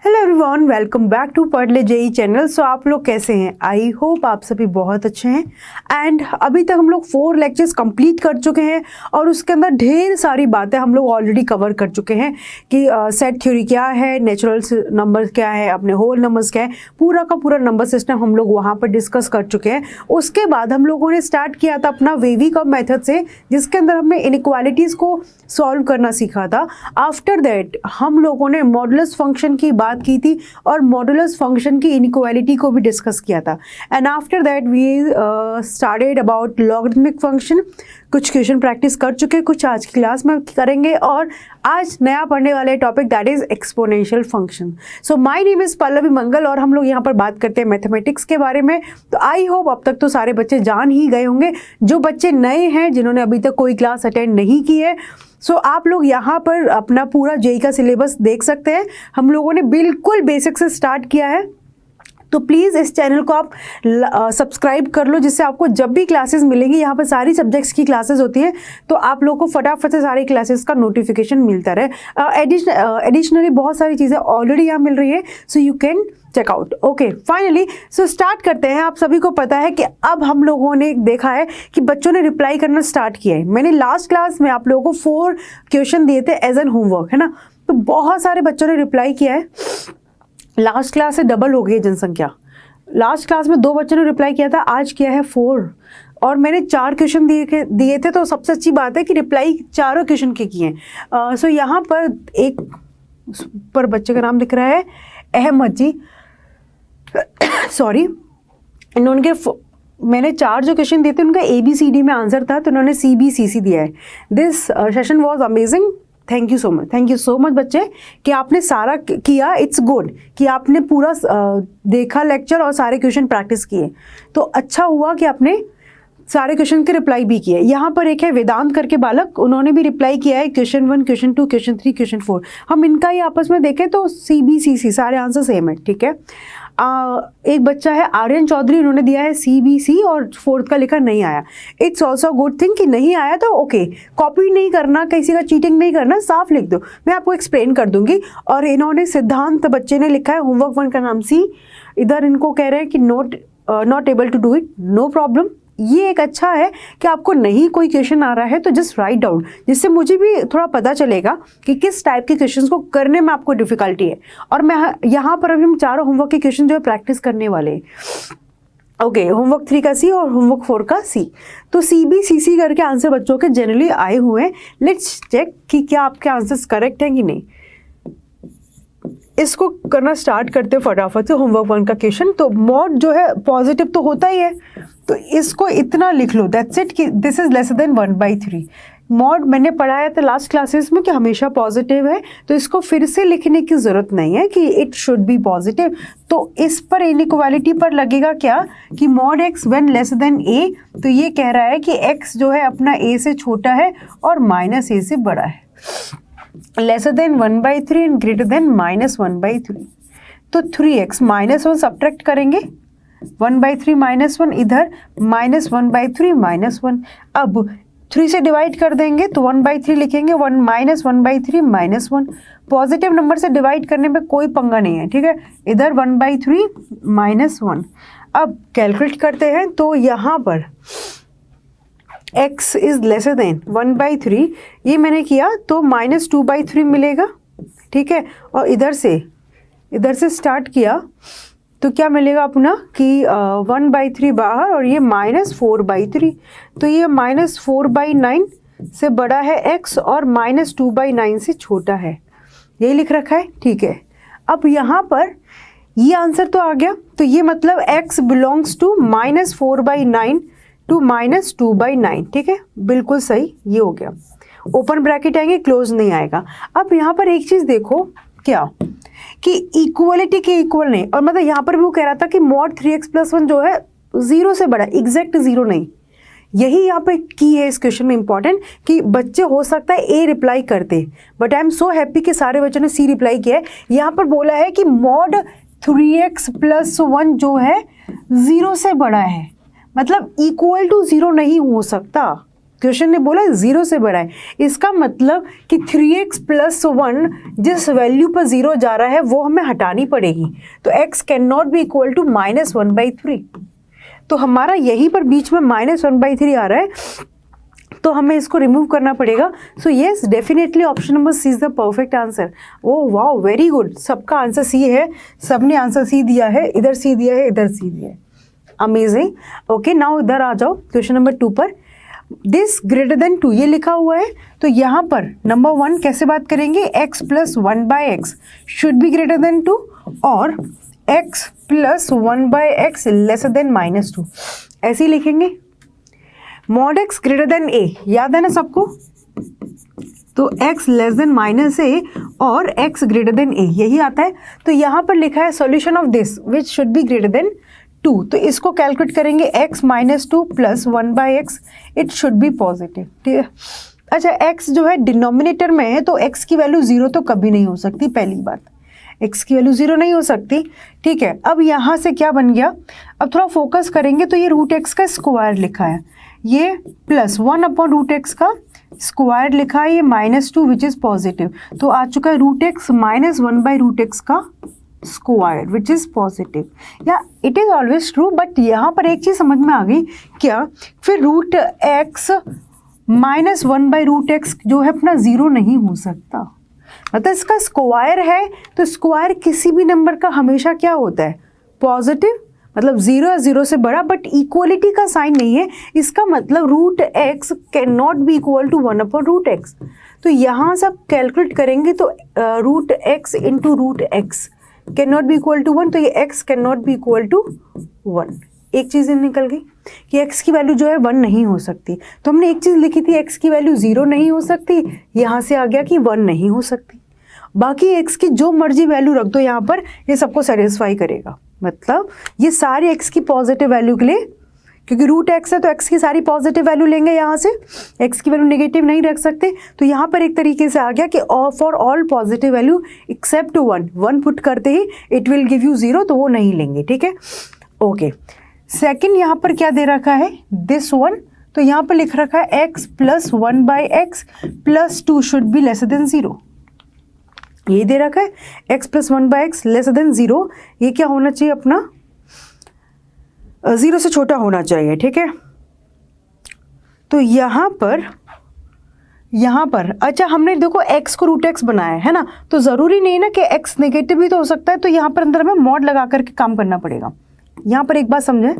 Hello everyone, welcome back to पढ़ ले JEE channel. सो आप लोग कैसे हैं? आई होप आप सभी बहुत अच्छे हैं। एंड अभी तक हम लोग 4 लेक्चर्स कंप्लीट कर चुके हैं और उसके अंदर ढेर सारी बातें हम लोग ऑलरेडी कवर कर चुके हैं कि सेट थ्योरी क्या है, नेचुरल नंबर क्या है, अपने होल नंबर्स क्या है, पूरा का पूरा नंबर सिस्टम हम लोग वहाँ पर डिस्कस कर चुके हैं। उसके बाद हम लोगों ने स्टार्ट किया था अपना वेवी कर्व मेथड से, जिसके अंदर हमने इनइक्वालिटीज़ को सॉल्व करना सीखा था। आफ्टर दैट हम लोगों ने मॉडुलस फंक्शन की बात की थी और मॉडुलस फंक्शन की इनइक्वालिटी को भी डिस्कस किया था। And after that we started about logarithmic function. कुछ क्वेश्चन प्रैक्टिस कर चुके, कुछ आज की क्लास में करेंगे और आज नया पढ़ने वाले topic that is exponential function. So my name is Pallavi Mangal और हम लोग यहाँ पर बात करते हैं मैथमेटिक्स के बारे में। तो आई होप अब तक तो सारे बच्चे जान ही गए होंगे। जो बच्चे नए हैं, जिन्होंने अभी तक कोई क्लास अटेंड नहीं की है, सो आप लोग यहाँ पर अपना पूरा जेई का सिलेबस देख सकते हैं। हम लोगों ने बिल्कुल बेसिक से स्टार्ट किया है, तो प्लीज़ इस चैनल को आप सब्सक्राइब कर लो, जिससे आपको जब भी क्लासेस मिलेंगी, यहाँ पर सारी सब्जेक्ट्स की क्लासेस होती है, तो आप लोगों को फटाफट से सारी क्लासेस का नोटिफिकेशन मिलता रहे। एडिशनली बहुत सारी चीज़ें ऑलरेडी यहाँ मिल रही है, so you can check out. Okay, finally so start करते हैं। आप सभी को पता है कि अब हम लोगों ने देखा है कि बच्चों ने रिप्लाई करना स्टार्ट किया है। मैंने लास्ट क्लास में आप लोगों को 4 क्वेश्चन दिए थे एज एन होमवर्क, है ना, तो बहुत सारे बच्चों ने रिप्लाई किया है। लास्ट क्लास से डबल हो गई जनसंख्या। लास्ट क्लास में 2 बच्चों ने रिप्लाई किया था, आज किया है 4, और मैंने 4 क्वेश्चन दिए थे, तो सबसे अच्छी बात है कि रिप्लाई चारों क्वेश्चन के किए हैं। सो यहाँ पर एक पर बच्चे का नाम दिख रहा है अहमद जी, सॉरी, इन्होंने मैंने 4 जो क्वेश्चन दिए थे उनका ABCD में आंसर था, तो उन्होंने CBCC दिया है। This session was amazing, thank you so much बच्चे कि आपने सारा किया। इट्स गुड कि आपने पूरा देखा लेक्चर और सारे क्वेश्चन प्रैक्टिस किए, तो अच्छा हुआ कि आपने सारे क्वेश्चन के रिप्लाई भी किए। यहाँ पर एक है वेदांत करके बालक, उन्होंने भी रिप्लाई किया है क्वेश्चन 1, क्वेश्चन 2, क्वेश्चन 3, क्वेश्चन 4। हम इनका ही आपस में देखें तो CBCC सारे आंसर सेम है, ठीक है। एक बच्चा है आर्यन चौधरी, उन्होंने दिया है CBC और 4th का लिखा नहीं आया। इट्स ऑल्सो गुड थिंग कि नहीं आया तो ओके, कॉपी नहीं करना, किसी का चीटिंग नहीं करना, साफ लिख दो, मैं आपको एक्सप्लेन कर दूंगी। और इन्होंने सिद्धांत बच्चे ने लिखा है होमवर्क 1 का नाम C। इधर इनको कह रहे हैं कि not able to do it, no problem. ये एक अच्छा है कि आपको नहीं कोई क्वेश्चन आ रहा है तो जस्ट राइट डाउन, जिससे मुझे भी थोड़ा पता चलेगा कि किस टाइप के क्वेश्चंस को करने में आपको डिफिकल्टी है। और मैं यहाँ पर अभी हम चारों होमवर्क के क्वेश्चन जो है प्रैक्टिस करने वाले हैं। ओके, होमवर्क 3 का C और होमवर्क 4 का C। तो CBCC करके आंसर बच्चों के जनरली आए हुए हैं। लेट्स चेक कि क्या आपके आंसर्स करेक्ट हैं कि नहीं। इसको करना स्टार्ट करते फटाफट से। होमवर्क 1 का क्वेश्चन, तो मॉड जो है पॉजिटिव तो होता ही है, तो इसको इतना लिख लो, दैट्स इट, कि this is less than 1/3। Mod मैंने पढ़ाया था लास्ट क्लासेस में कि हमेशा पॉजिटिव है, तो इसको फिर से लिखने की ज़रूरत नहीं है कि इट शुड बी पॉजिटिव। तो इस पर इनइक्वालिटी पर लगेगा क्या कि mod x when less than a, तो ये कह रहा है कि x जो है अपना a से छोटा है और -a से बड़ा है, lesser than 1/3 and greater than -1/3। तो 3x -1 सब्ट्रैक्ट करेंगे, 1/3 -1, इधर -1/3 -1। अब 3 से डिवाइड कर देंगे तो 1/3 लिखेंगे, 1/3 -1। पॉजिटिव नंबर से डिवाइड करने में कोई पंगा नहीं है, ठीक है। इधर 1/3 -1। अब कैलकुलेट करते हैं, तो यहाँ पर x इज लेसर देन 1/3, ये मैंने किया तो -2/3 मिलेगा, ठीक है। और इधर से स्टार्ट किया तो क्या मिलेगा अपना कि 1/3 बाहर और ये -4/3, तो ये -4/9 से बड़ा है x और -2/9 से छोटा है, यही लिख रखा है, ठीक है। अब यहाँ पर ये आंसर तो आ गया, तो ये मतलब x बिलोंग्स टू -4/9 टू -2/9, ठीक है, बिल्कुल सही, ये हो गया। ओपन ब्रैकेट आएंगे, क्लोज नहीं आएगा। अब यहाँ पर एक चीज़ देखो क्या कि इक्वलिटी के इक्वल नहीं, और मतलब यहाँ पर भी वो कह रहा था कि मॉड 3x+1 जो है 0 से बड़ा, एग्जैक्ट 0 नहीं। यही यहाँ पे की है इस क्वेश्चन में इंपॉर्टेंट, कि बच्चे हो सकता है A रिप्लाई करते, but I am so happy कि सारे बच्चों ने C रिप्लाई किया है। यहाँ पर बोला है कि मॉड 3x+1 जो है 0 से बड़ा है, मतलब इक्वल टू 0 नहीं हो सकता, क्वेश्चन ने बोला 0 से बड़ा है, इसका मतलब कि 3x + 1 जिस वैल्यू पर 0 जा रहा है वो हमें हटानी पड़ेगी। तो x can not be equal to -1/3। तो हमारा यहीं पर बीच में -1/3 आ रहा है, तो हमें इसको रिमूव करना पड़ेगा। So yes, definitely option number C is the perfect answer. Oh wow, very good, सबका आंसर सी है, सबने आंसर सी दिया है, इधर सी दिया है, इधर सी दिया है, अमेजिंग। ओके, नाउ इधर आ जाओ क्वेश्चन नंबर 2 पर। दिस ग्रेटर देन 2 ये लिखा हुआ है, तो यहाँ पर नंबर 1 कैसे बात करेंगे, x + 1/x should be greater than 2 और x + 1/x लेसर देन -2, ऐसे ही लिखेंगे। Mod x greater than a, याद है ना सबको, तो x लेस देन -a और x ग्रेटर देन a, यही आता है। तो यहाँ पर लिखा है solution of this which should be greater than 2, तो इसको कैलकुलेट करेंगे x - 2 + 1/x, it should B positive, ठीक है। अच्छा, x जो है डिनोमिनेटर में है, तो x की वैल्यू 0 तो कभी नहीं हो सकती, पहली बात x की वैल्यू 0 नहीं हो सकती, ठीक है। अब यहाँ से क्या बन गया, अब थोड़ा फोकस करेंगे तो ये √x का स्क्वायर लिखा है, ये +1/√x का स्क्वायर लिखा है, ये -2 विच इज़ पॉजिटिव, तो आ चुका है √x - 1/√x का स्क्वायर विच इज़ पॉजिटिव, या it is always true. But यहाँ पर एक चीज़ समझ में आ गई क्या, फिर √x - 1/√x जो है अपना 0 नहीं हो सकता, मतलब इसका स्क्वायर है, तो स्क्वायर किसी भी नंबर का हमेशा क्या होता है, पॉजिटिव, मतलब 0 या 0 से बड़ा, बट इक्वलिटी का साइन नहीं है, इसका मतलब √x can not be equal to 1/√x। तो यहाँ से आप कैलकुलेट करेंगे तो √x × √x can not be equal to 1, तो ये x can not be equal to 1। एक चीज़ निकल गई कि x की वैल्यू जो है 1 नहीं हो सकती, तो हमने एक चीज़ लिखी थी x की वैल्यू 0 नहीं हो सकती, यहाँ से आ गया कि 1 नहीं हो सकती। बाकी x की जो मर्जी वैल्यू रख दो यहाँ पर, ये सबको सेटिस्फाई करेगा, मतलब ये सारी x की पॉजिटिव वैल्यू के लिए, क्योंकि √x है तो x की सारी पॉजिटिव वैल्यू लेंगे, यहाँ से x की वैल्यू नेगेटिव नहीं रख सकते, तो यहाँ पर एक तरीके से आ गया कि for all positive value except 1 put करते ही इट विल गिव यू 0, तो वो नहीं लेंगे, ठीक है। ओके, सेकंड यहाँ पर क्या दे रखा है, दिस वन, तो यहाँ पर लिख रखा है x + 1/x + 2 should be lesser than 0, ये दे रखा है x + 1/x लेसर देन 0, ये क्या होना चाहिए अपना 0 से छोटा होना चाहिए, ठीक है। तो यहाँ पर अच्छा, हमने देखो x को √x बनाया है ना, तो ज़रूरी नहीं ना कि x नेगेटिव भी तो हो सकता है, तो यहाँ पर अंदर हमें मॉड लगा करके काम करना पड़ेगा। यहाँ पर एक बात समझें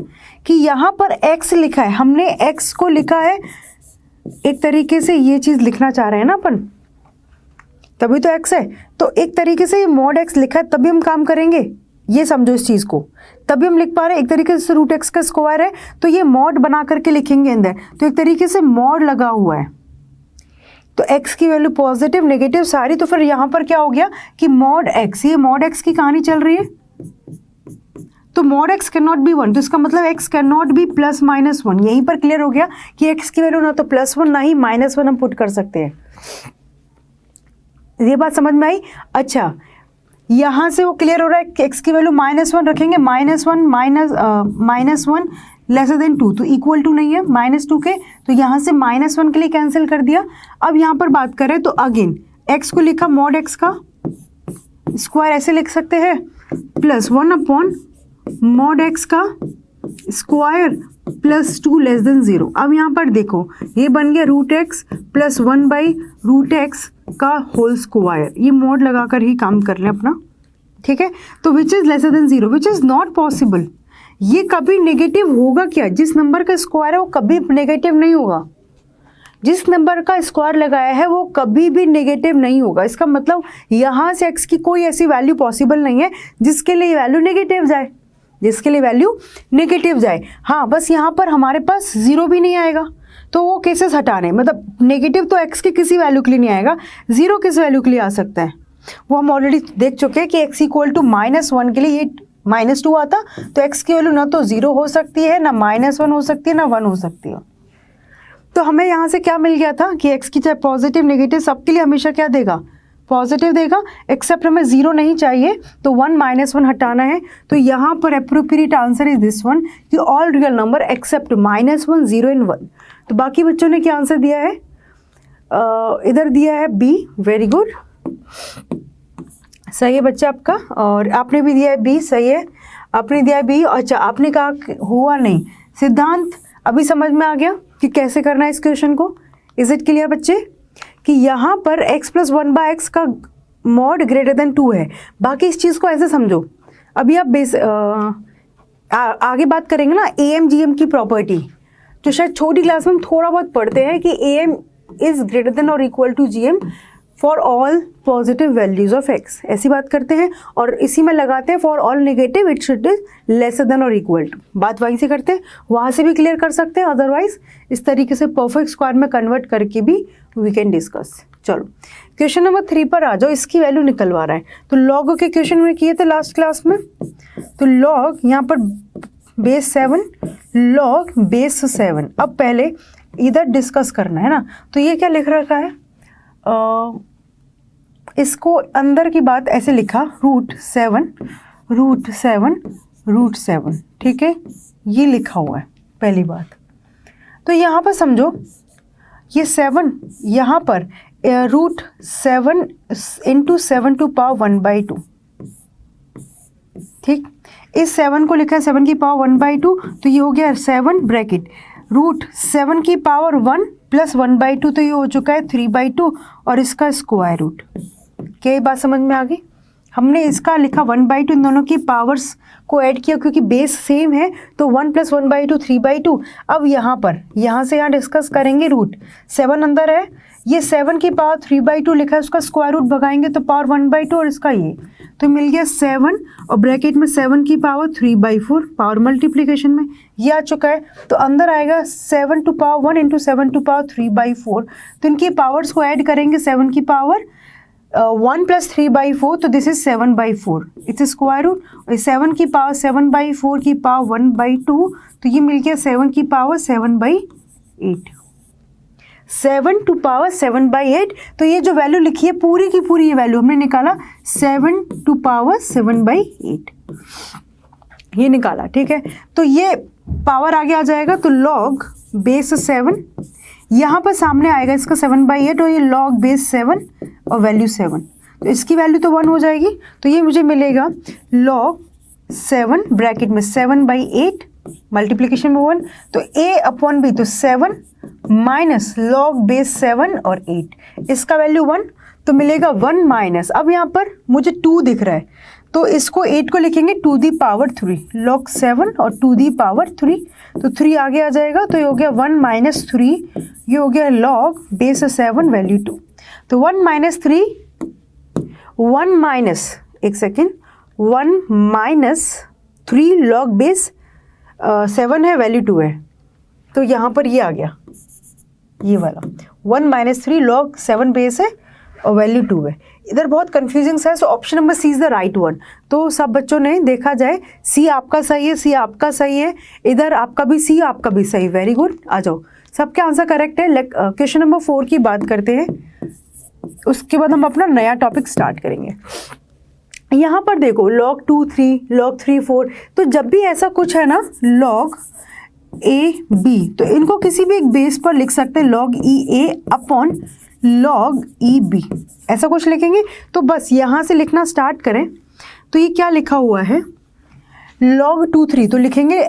कि यहाँ पर x लिखा है, हमने x को लिखा है एक तरीके से, ये चीज़ लिखना चाह रहे हैं ना अपन, तभी तो x है, तो एक तरीके से ये मॉड x लिखा है, तभी हम काम करेंगे, ये समझो इस चीज़ को, तभी हम लिख पा रहे हैं। एक तरीके से √x का स्क्वायर है, तो ये मॉड बना करके लिखेंगे अंदर, तो एक तरीके से मॉड लगा हुआ है, तो x की वैल्यू पॉजिटिव नेगेटिव सारी, तो फिर यहाँ पर क्या हो गया कि मॉड x, ये मॉड x की कहानी चल रही है, तो mod x can not B 1, तो इसका मतलब x कैन नॉट बी +-1, यहीं पर क्लियर हो गया कि x की वैल्यू ना तो +1 ना ही -1 हम पुट कर सकते हैं, ये बात समझ में आई। अच्छा, यहाँ से वो क्लियर हो रहा है कि x की वैल्यू -1 रखेंगे, -1 लेसर देन 2, तो इक्वल टू नहीं है -2 के, तो यहाँ से -1 के लिए कैंसिल कर दिया। अब यहाँ पर बात करें तो अगेन x को लिखा मॉड x का स्क्वायर, ऐसे लिख सकते हैं, +1 मॉड x का स्क्वायर +2 लेस देन 0। अब यहाँ पर देखो, ये बन गया √x + 1/√x का होल स्क्वायर, ये मॉड लगाकर ही काम कर लें अपना, ठीक है। तो which is lesser than 0, which is not possible, ये कभी नेगेटिव होगा क्या, जिस नंबर का स्क्वायर है वो कभी नेगेटिव नहीं होगा, जिस नंबर का स्क्वायर लगाया है वो कभी भी नेगेटिव नहीं होगा। इसका मतलब यहाँ से x की कोई ऐसी वैल्यू पॉसिबल नहीं है जिसके लिए वैल्यू नेगेटिव जाए, जिसके लिए वैल्यू नेगेटिव जाए। हाँ, बस यहाँ पर हमारे पास 0 भी नहीं आएगा, तो वो केसेस हटाने, मतलब नेगेटिव तो x की किसी वैल्यू के लिए नहीं आएगा, 0 किस वैल्यू के लिए आ सकता है, वो हम ऑलरेडी देख चुके हैं कि x = -1 के लिए ये -2 आता, तो x की वैल्यू ना तो 0 हो सकती है, ना -1 हो सकती है, ना 1 हो सकती है। तो हमें यहाँ से क्या मिल गया था कि x की चाहे पॉजिटिव नेगेटिव सबके लिए हमेशा क्या देगा, पॉजिटिव देगा, एक्सेप्ट हमें 0 नहीं चाहिए, तो 1 -1 हटाना है। तो यहाँ पर appropriate answer is this one कि all real number except -1, 0 and 1। तो बाकी बच्चों ने क्या आंसर दिया है? इधर दिया है बी, वेरी गुड, सही है बच्चा आपका। और आपने भी दिया है बी, सही है, आपने दिया है बी। अच्छा, आपने कहा हुआ नहीं, सिद्धांत अभी समझ में आ गया कि कैसे करना है इस क्वेश्चन को? इज इट क्लियर बच्चे कि यहाँ पर x + 1/x का मॉड ग्रेटर देन 2 है। बाकी इस चीज़ को ऐसे समझो, अभी आप आगे बात करेंगे ना AMGM की प्रॉपर्टी, जो शायद छोटी क्लास में हम थोड़ा बहुत पढ़ते हैं कि AM इज ग्रेटर देन और equal to GM for all positive values of x, ऐसी बात करते हैं। और इसी में लगाते हैं for all negative it should is lesser than और इक्वल टू, बात वहीं से करते हैं, वहाँ से भी क्लियर कर सकते हैं। अदरवाइज इस तरीके से परफेक्ट स्क्वायर में कन्वर्ट करके भी वी कैन डिस्कस। चलो क्वेश्चन नंबर 3 पर आ जाओ, इसकी वैल्यू निकलवा रहा है। तो लॉग के क्वेश्चन में किए थे लास्ट क्लास में, तो लॉग यहाँ पर बेस 7, लॉग बेस 7। अब पहले इधर डिस्कस करना है ना, तो ये क्या लिख रखा है, इसको अंदर की बात ऐसे लिखा √7, ठीक है, ये लिखा हुआ है पहली बात। तो यहाँ पर समझो ये 7 यहाँ पर √7 × 7⁻1/2, ठीक, इस 7 को लिखा है 7⁻1/2, तो ये हो गया 7 ब्रैकेट √7⁻1 + 1/2, तो ये हो चुका है 3/2 और इसका स्क्वायर रूट। क्या ये बात समझ में आ गई? हमने इसका लिखा 1/2, इन दोनों की पावर्स को ऐड किया क्योंकि बेस सेम है, तो 1 + 1/2 3/2। अब यहाँ से यहाँ डिस्कस करेंगे, रूट 7 अंदर है, ये 7 की पावर 3/2 लिखा है, उसका स्क्वायर रूट भगाएंगे तो पावर 1/2 और इसका ये, तो मिल गया 7 और ब्रैकेट में 7 की पावर 3/4, पावर मल्टीप्लिकेशन में ये आ चुका है। तो अंदर आएगा 7⁻1 × 7⁻3/4, तो इनकी पावर्स को ऐड करेंगे, 7 की पावर 1 + 3/4, तो this is 7/4, it's square root, 7 की पावर 7/4 की पावर 1/2, तो ये मिल गया 7 की पावर 7/8, 7 to power 7/8। तो ये जो वैल्यू लिखी है पूरी की पूरी ये वैल्यू हमने निकाला 7 to power 7/8, ये निकाला, ठीक है। तो ये पावर आगे आ जाएगा, तो लॉग बेस 7 यहाँ पर सामने आएगा इसका 7/8 और ये लॉग बेस 7 और वैल्यू 7, तो इसकी वैल्यू तो 1 हो जाएगी। तो ये मुझे मिलेगा लॉग 7 ब्रैकेट में 7/8 मल्टीप्लीकेशन में 1, तो A/B, तो 7 माइनस लॉग बेस 7 और 8, इसका वैल्यू 1, तो मिलेगा 1 माइनस, अब यहाँ पर मुझे 2 दिख रहा है, तो इसको 8 को लिखेंगे 2⁻3, लॉग 7 और 2⁻3, तो 3 आगे आ जाएगा, तो ये हो गया 1 - 3, ये हो गया लॉग बेस 7 वैल्यू 2। तो 1 - 3, 1 माइनस 3 लॉग बेस 7 है, वैल्यू 2 है, तो यहाँ पर ये आ गया, ये वाला 1 - 3 लॉग 7 बेस है और वैल्यू 2 है। इधर बहुत कंफ्यूजिंग सा है, so option number C is the right one. तो सब बच्चों ने देखा जाए, सी आपका सही है, सी आपका सही है, इधर आपका भी सी, आपका भी सही, वेरी गुड, आ जाओ, सबके आंसर करेक्ट है। क्वेश्चन नंबर 4 की बात करते हैं, उसके बाद हम अपना नया टॉपिक स्टार्ट करेंगे। यहाँ पर देखो log 2 3, log 3 4, तो जब भी ऐसा कुछ है ना log AB, तो इनको किसी भी एक बेस पर लिख सकते हैं, log EA upon log EB, ऐसा कुछ लिखेंगे। तो बस यहाँ से लिखना स्टार्ट करें, तो ये क्या लिखा हुआ है log 2 3, तो लिखेंगे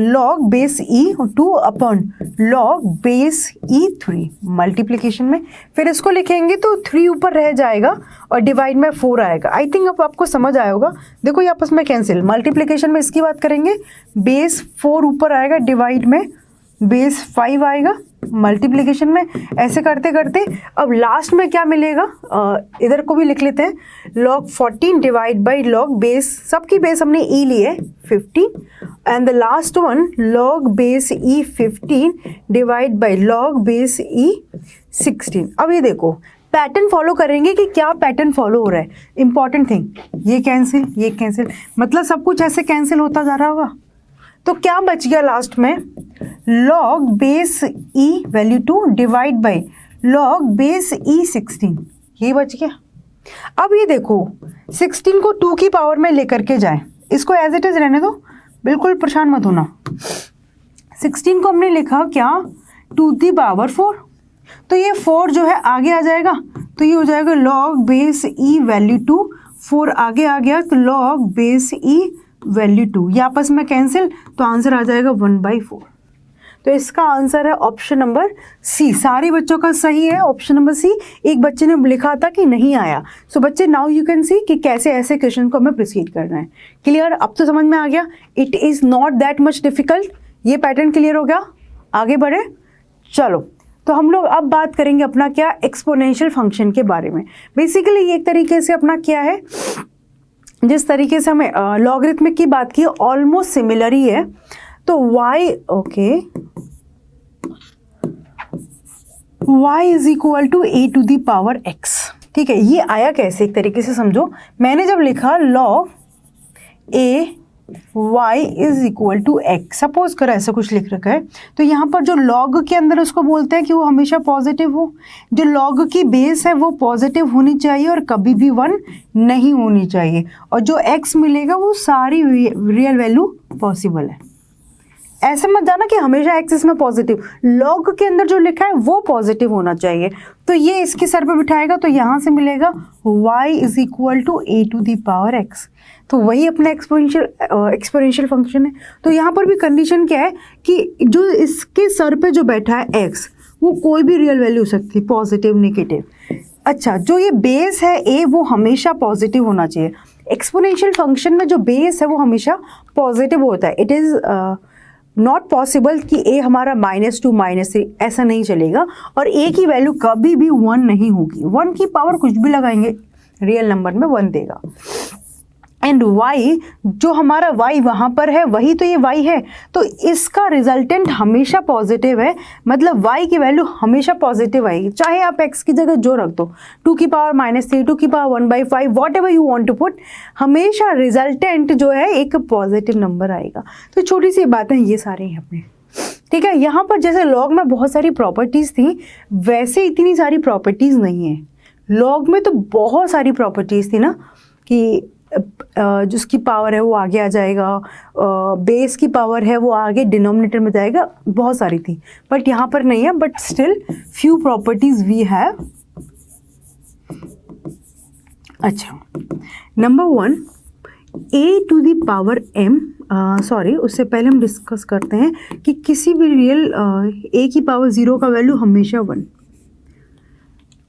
log base E 2 upon log base E 3 multiplication में, फिर इसको लिखेंगे तो 3 ऊपर रह जाएगा और डिवाइड में 4 आएगा। आई थिंक अब आपको समझ आया होगा। देखो ये आपस में कैंसिल, मल्टीप्लिकेशन में इसकी बात करेंगे, बेस 4 ऊपर आएगा, डिवाइड में बेस 5 आएगा, मल्टीप्लिकेशन में ऐसे करते करते अब लास्ट में क्या मिलेगा, इधर को भी लिख लेते हैं, log 14 divide by log base, सबकी बेस हमने E ली है 15, and the last one log base E 15 divide by log base E 16। अब ये देखो पैटर्न फॉलो करेंगे कि क्या पैटर्न फॉलो हो रहा है, इंपॉर्टेंट थिंग, ये कैंसिल, मतलब सब कुछ ऐसे कैंसिल होता जा रहा होगा। तो क्या बच गया लास्ट में, log base E value 2 divide by log base E 16, ये बच गया। अब ये देखो 16 को 2 की पावर में लेकर के जाएं, इसको एज इट इज रहने दो, बिल्कुल परेशान मत होना। 16 को हमने लिखा क्या टू दी पावर 4। तो ये 4 जो है आगे आ जाएगा, तो ये हो जाएगा लॉग बेस ई वैल्यू 2। 4 आगे आ गया तो लॉग बेस ई वैल्यू 2, ये आपस में कैंसिल, तो आंसर आ जाएगा 1/4। तो इसका आंसर है ऑप्शन नंबर सी। सारे बच्चों का सही है ऑप्शन नंबर सी। एक बच्चे ने लिखा था कि नहीं आया। सो बच्चे नाउ यू कैन सी कि कैसे ऐसे क्वेश्चन को हमें प्रोसीड करना है। क्लियर? अब तो समझ में आ गया, it is not that much difficult. ये पैटर्न क्लियर हो गया, आगे बढ़े। चलो, तो हम लोग अब बात करेंगे अपना क्या, एक्सपोनेंशियल फंक्शन के बारे में। बेसिकली ये एक तरीके से अपना क्या है, जिस तरीके से हमें लॉगरिथमिक की बात की ऑलमोस्ट सिमिलर ही है। तो y is equal to a to the power x। ठीक है, ये आया कैसे, एक तरीके से समझो। मैंने जब लिखा log a y is equal to x, suppose करो ऐसा कुछ लिख रखा है, तो यहाँ पर जो लॉग के अंदर उसको बोलते हैं कि वो हमेशा पॉजिटिव हो। जो लॉग की बेस है वो पॉजिटिव होनी चाहिए और कभी भी 1 नहीं होनी चाहिए, और जो x मिलेगा वो सारी रियल वैल्यू पॉसिबल है। ऐसे मत जाना कि हमेशा x इसमें पॉजिटिव, लॉग के अंदर जो लिखा है वो पॉजिटिव होना चाहिए। तो ये इसके सर पे बिठाएगा, तो यहाँ से मिलेगा y is equal to a to the power x। तो वही अपना एक्सपोनेंशियल फंक्शन है। तो यहाँ पर भी कंडीशन क्या है कि जो इसके सर पे जो बैठा है x, वो कोई भी रियल वैल्यू हो सकती है, पॉजिटिव नेगेटिव। अच्छा, जो ये बेस है a वो हमेशा पॉजिटिव होना चाहिए। एक्सपोनेंशियल फंक्शन में जो बेस है वो हमेशा पॉजिटिव होता है। इट इज़ नॉट पॉसिबल कि a हमारा -2 -3 ऐसा नहीं चलेगा, और a की वैल्यू कभी भी 1 नहीं होगी। 1 की पावर कुछ भी लगाएंगे रियल नंबर में 1 देगा। एंड y, जो हमारा y वहाँ पर है वही तो ये y है, तो इसका रिजल्टेंट हमेशा पॉजिटिव है। मतलब y की वैल्यू हमेशा पॉजिटिव आएगी, चाहे आप x की जगह जो रख दो, 2 की पावर -3, 2 की power 1/5, whatever you want to put, हमेशा रिजल्टेंट जो है एक पॉजिटिव नंबर आएगा। तो छोटी सी बातें ये सारे हैं अपने। ठीक है, यहाँ पर जैसे लॉग में बहुत सारी प्रॉपर्टीज़ थी, वैसे इतनी सारी प्रॉपर्टीज़ नहीं है। लॉग में तो बहुत सारी प्रॉपर्टीज़ थी ना, कि जिसकी पावर है वो आगे आ जाएगा, बेस की पावर है वो आगे डिनोमिनेटर में जाएगा, बहुत सारी थी, बट यहाँ पर नहीं है। But still few properties we have. अच्छा, number 1, a to the power m, sorry उससे पहले हम डिस्कस करते हैं कि किसी भी रियल a की पावर 0 का वैल्यू हमेशा 1।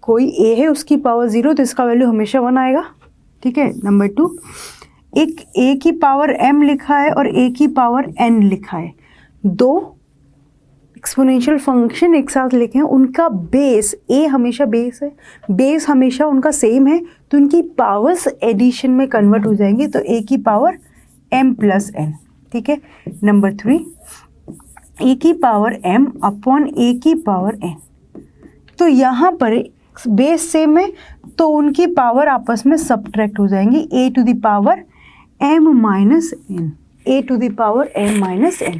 कोई a है उसकी पावर 0, तो इसका वैल्यू हमेशा 1 आएगा। ठीक है। नंबर 2, एक a की पावर m लिखा है और a की पावर n लिखा है, दो एक्सपोनेंशियल फंक्शन एक साथ लिखे हैं, उनका बेस a हमेशा बेस है, बेस हमेशा उनका सेम है, तो उनकी पावर्स एडिशन में कन्वर्ट हो जाएंगी, तो a की पावर m प्लस n। ठीक है। नंबर 3, a की पावर m अपॉन a की पावर n, तो यहाँ पर बेस सेम है तो उनकी पावर आपस में सब्ट्रैक्ट हो जाएंगी, a to the power m minus n, a to the power m minus n।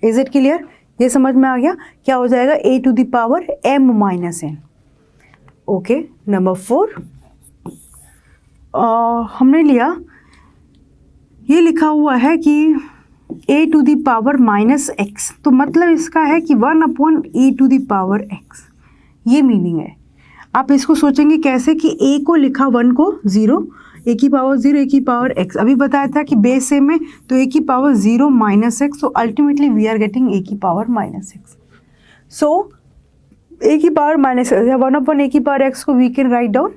Is it clear? ये समझ में आ गया क्या हो जाएगा, a to the power m minus n। Okay. Number 4, हमने लिया, ये लिखा हुआ है कि a to the power minus x, तो मतलब इसका है कि 1 upon e to the power x, ये मीनिंग है। आप इसको सोचेंगे कैसे कि a को लिखा 1 को 0, a की पावर 0, a की पावर x, अभी बताया था कि बेस सेम है तो a की पावर 0 माइनस x, तो ultimately we are getting a की power minus x। So a की पावर माइनस x या 1 अपॉन a की पावर x को we can write down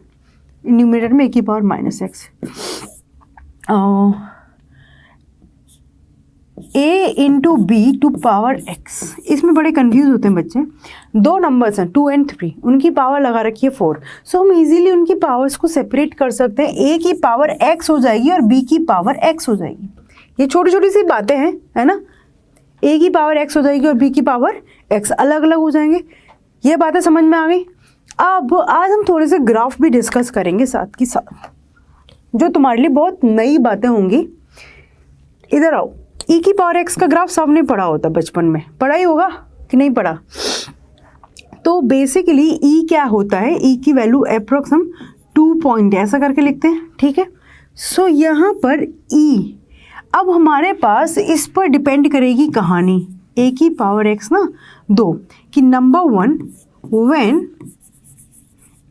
numerator में a की power minus x। a into B to power x, इसमें बड़े confuse होते हैं बच्चे। दो नंबर्स हैं 2 and 3, उनकी पावर लगा रखी है 4, सो हम इजीली उनकी पावर्स को सेपरेट कर सकते हैं। a की पावर x हो जाएगी और b की पावर x हो जाएगी। ये छोटी छोटी सी बातें हैं, है ना। a की पावर x हो जाएगी और b की पावर x अलग अलग हो जाएंगे। ये बातें समझ में आ गई। अब आज हम थोड़े से ग्राफ भी डिस्कस करेंगे साथ की साथ, जो तुम्हारे लिए बहुत नई बातें होंगी। इधर आओ, e की पावर x का ग्राफ सबने पढ़ा होता बचपन में, पढ़ा ही होगा कि नहीं पढ़ा। तो बेसिकली e क्या होता है, e की वैल्यू अप्रोक्स हम 2 पॉइंट ऐसा करके लिखते हैं। ठीक है। सो यहाँ पर e, अब हमारे पास इस पर डिपेंड करेगी कहानी ए की पावर एक्स ना 2 कि number 1 when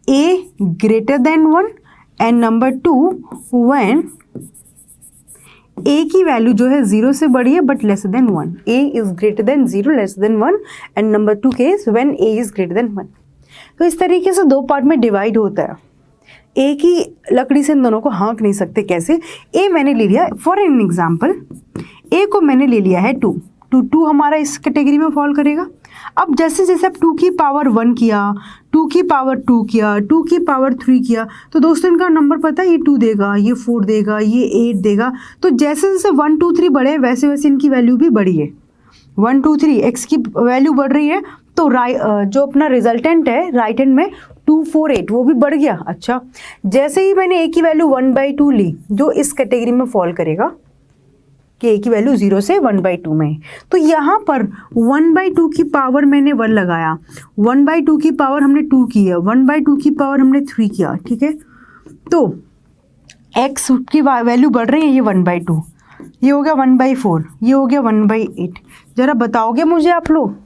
A greater than 1 and number 2 when ए की वैल्यू जो है 0 से बड़ी है but less than 1, A is greater then 0 less than 1 and number 2 case when A is greater then 1। तो इस तरीके से 2 पार्ट में डिवाइड होता है। ए की लकड़ी से इन दोनों को हाँक नहीं सकते। कैसे? ए मैंने ले लिया फॉर एन एग्जाम्पल, ए को मैंने ले लिया है 2, तो 2 हमारा इस कैटेगरी में फॉल करेगा। अब जैसे जैसे आप 2 की पावर 1 किया, 2 की पावर 2 किया, 2 की पावर 3 किया, तो दोस्तों इनका नंबर पता है, ये 2 देगा, ये 4 देगा, ये 8 देगा। तो जैसे जैसे 1 2 3 बढ़े वैसे वैसे इनकी वैल्यू भी बढ़ी है। 1 2 3 एक्स की वैल्यू बढ़ रही है, तो जो अपना रिजल्टेंट है राइट हैंड में 2 4 8 वो भी बढ़ गया। अच्छा, जैसे ही मैंने ए की वैल्यू 1/2 ली जो इस कैटेगरी में फॉल करेगा कि ए की वैल्यू 0 से 1/2 में, तो यहाँ पर 1/2 की पावर मैंने 1 लगाया, 1/2 की पावर हमने 2 की है, 1/2 की पावर हमने 3 किया। ठीक है, तो x की वैल्यू बढ़ रही है, ये 1/2, ये हो गया 1/4, ये हो गया 1/8। जरा बताओगे मुझे आप लोग,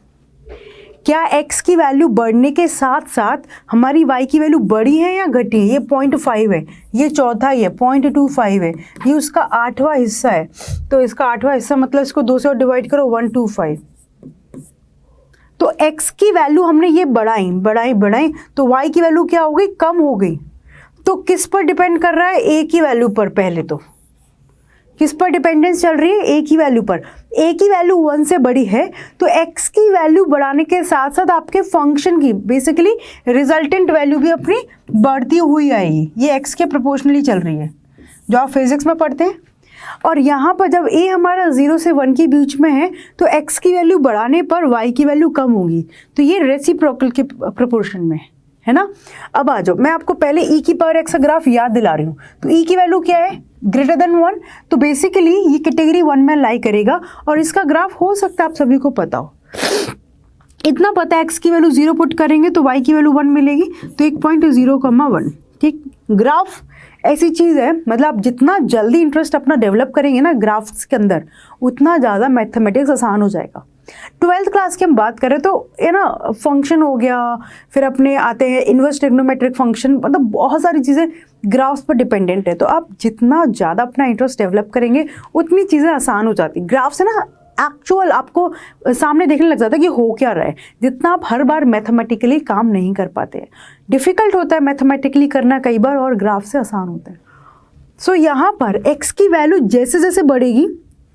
क्या x की वैल्यू बढ़ने के साथ साथ हमारी y की वैल्यू बढ़ी है या घटी है? ये 0.5 है, ये चौथा ही है 0.25 है, ये उसका 8वां हिस्सा है। तो इसका 8वां हिस्सा मतलब इसको 2 से और डिवाइड करो 125। तो x की वैल्यू हमने ये बढ़ाई, तो y की वैल्यू क्या हो गई? कम हो गई। तो किस पर डिपेंड कर रहा है? a की वैल्यू पर। पहले तो किस पर डिपेंडेंस चल रही है? ए की वैल्यू पर। ए की वैल्यू 1 से बड़ी है तो एक्स की वैल्यू बढ़ाने के साथ साथ आपके फंक्शन की बेसिकली रिजल्टेंट वैल्यू भी अपनी बढ़ती हुई आएगी। ये एक्स के प्रोपोर्शनली चल रही है जो आप फिजिक्स में पढ़ते हैं। और यहाँ पर जब ए हमारा 0 से 1 के बीच में है तो एक्स की वैल्यू बढ़ाने पर वाई की वैल्यू कम होगी। तो ये रेसिप्रोकल के प्रोपोर्शन में है ना। अब आ जाओ, मैं आपको पहले ई की पावर एक्स का ग्राफ याद दिला रही हूँ। तो ई की वैल्यू क्या है? Greater than 1। तो बेसिकली ये कैटेगरी 1 में लाई करेगा और इसका ग्राफ हो सकता है आप सभी को पता हो। इतना पता है एक्स की वैल्यू 0 पुट करेंगे तो वाई की वैल्यू 1 मिलेगी, तो 1.0,1। ठीक, ग्राफ ऐसी चीज़ है, मतलब आप जितना जल्दी इंटरेस्ट अपना डेवलप करेंगे ना ग्राफ्स के अंदर, उतना ज़्यादा मैथमेटिक्स आसान हो जाएगा। 12th क्लास की हम बात करें तो ये ना फंक्शन हो गया, फिर अपने आते हैं इनवर्स ट्रिग्नोमेट्रिक फंक्शन, मतलब बहुत सारी चीज़ें ग्राफ्स पर डिपेंडेंट है। तो आप जितना ज़्यादा अपना इंटरेस्ट डेवलप करेंगे उतनी चीज़ें आसान हो जाती। ग्राफ से ना एक्चुअल आपको सामने देखने लग जाता है कि हो क्या रहा है। जितना आप हर बार मैथमेटिकली काम नहीं कर पाते हैं, डिफ़िकल्ट होता है मैथमेटिकली करना कई बार, और ग्राफ से आसान होता है। सो यहाँ पर x की वैल्यू जैसे जैसे बढ़ेगी,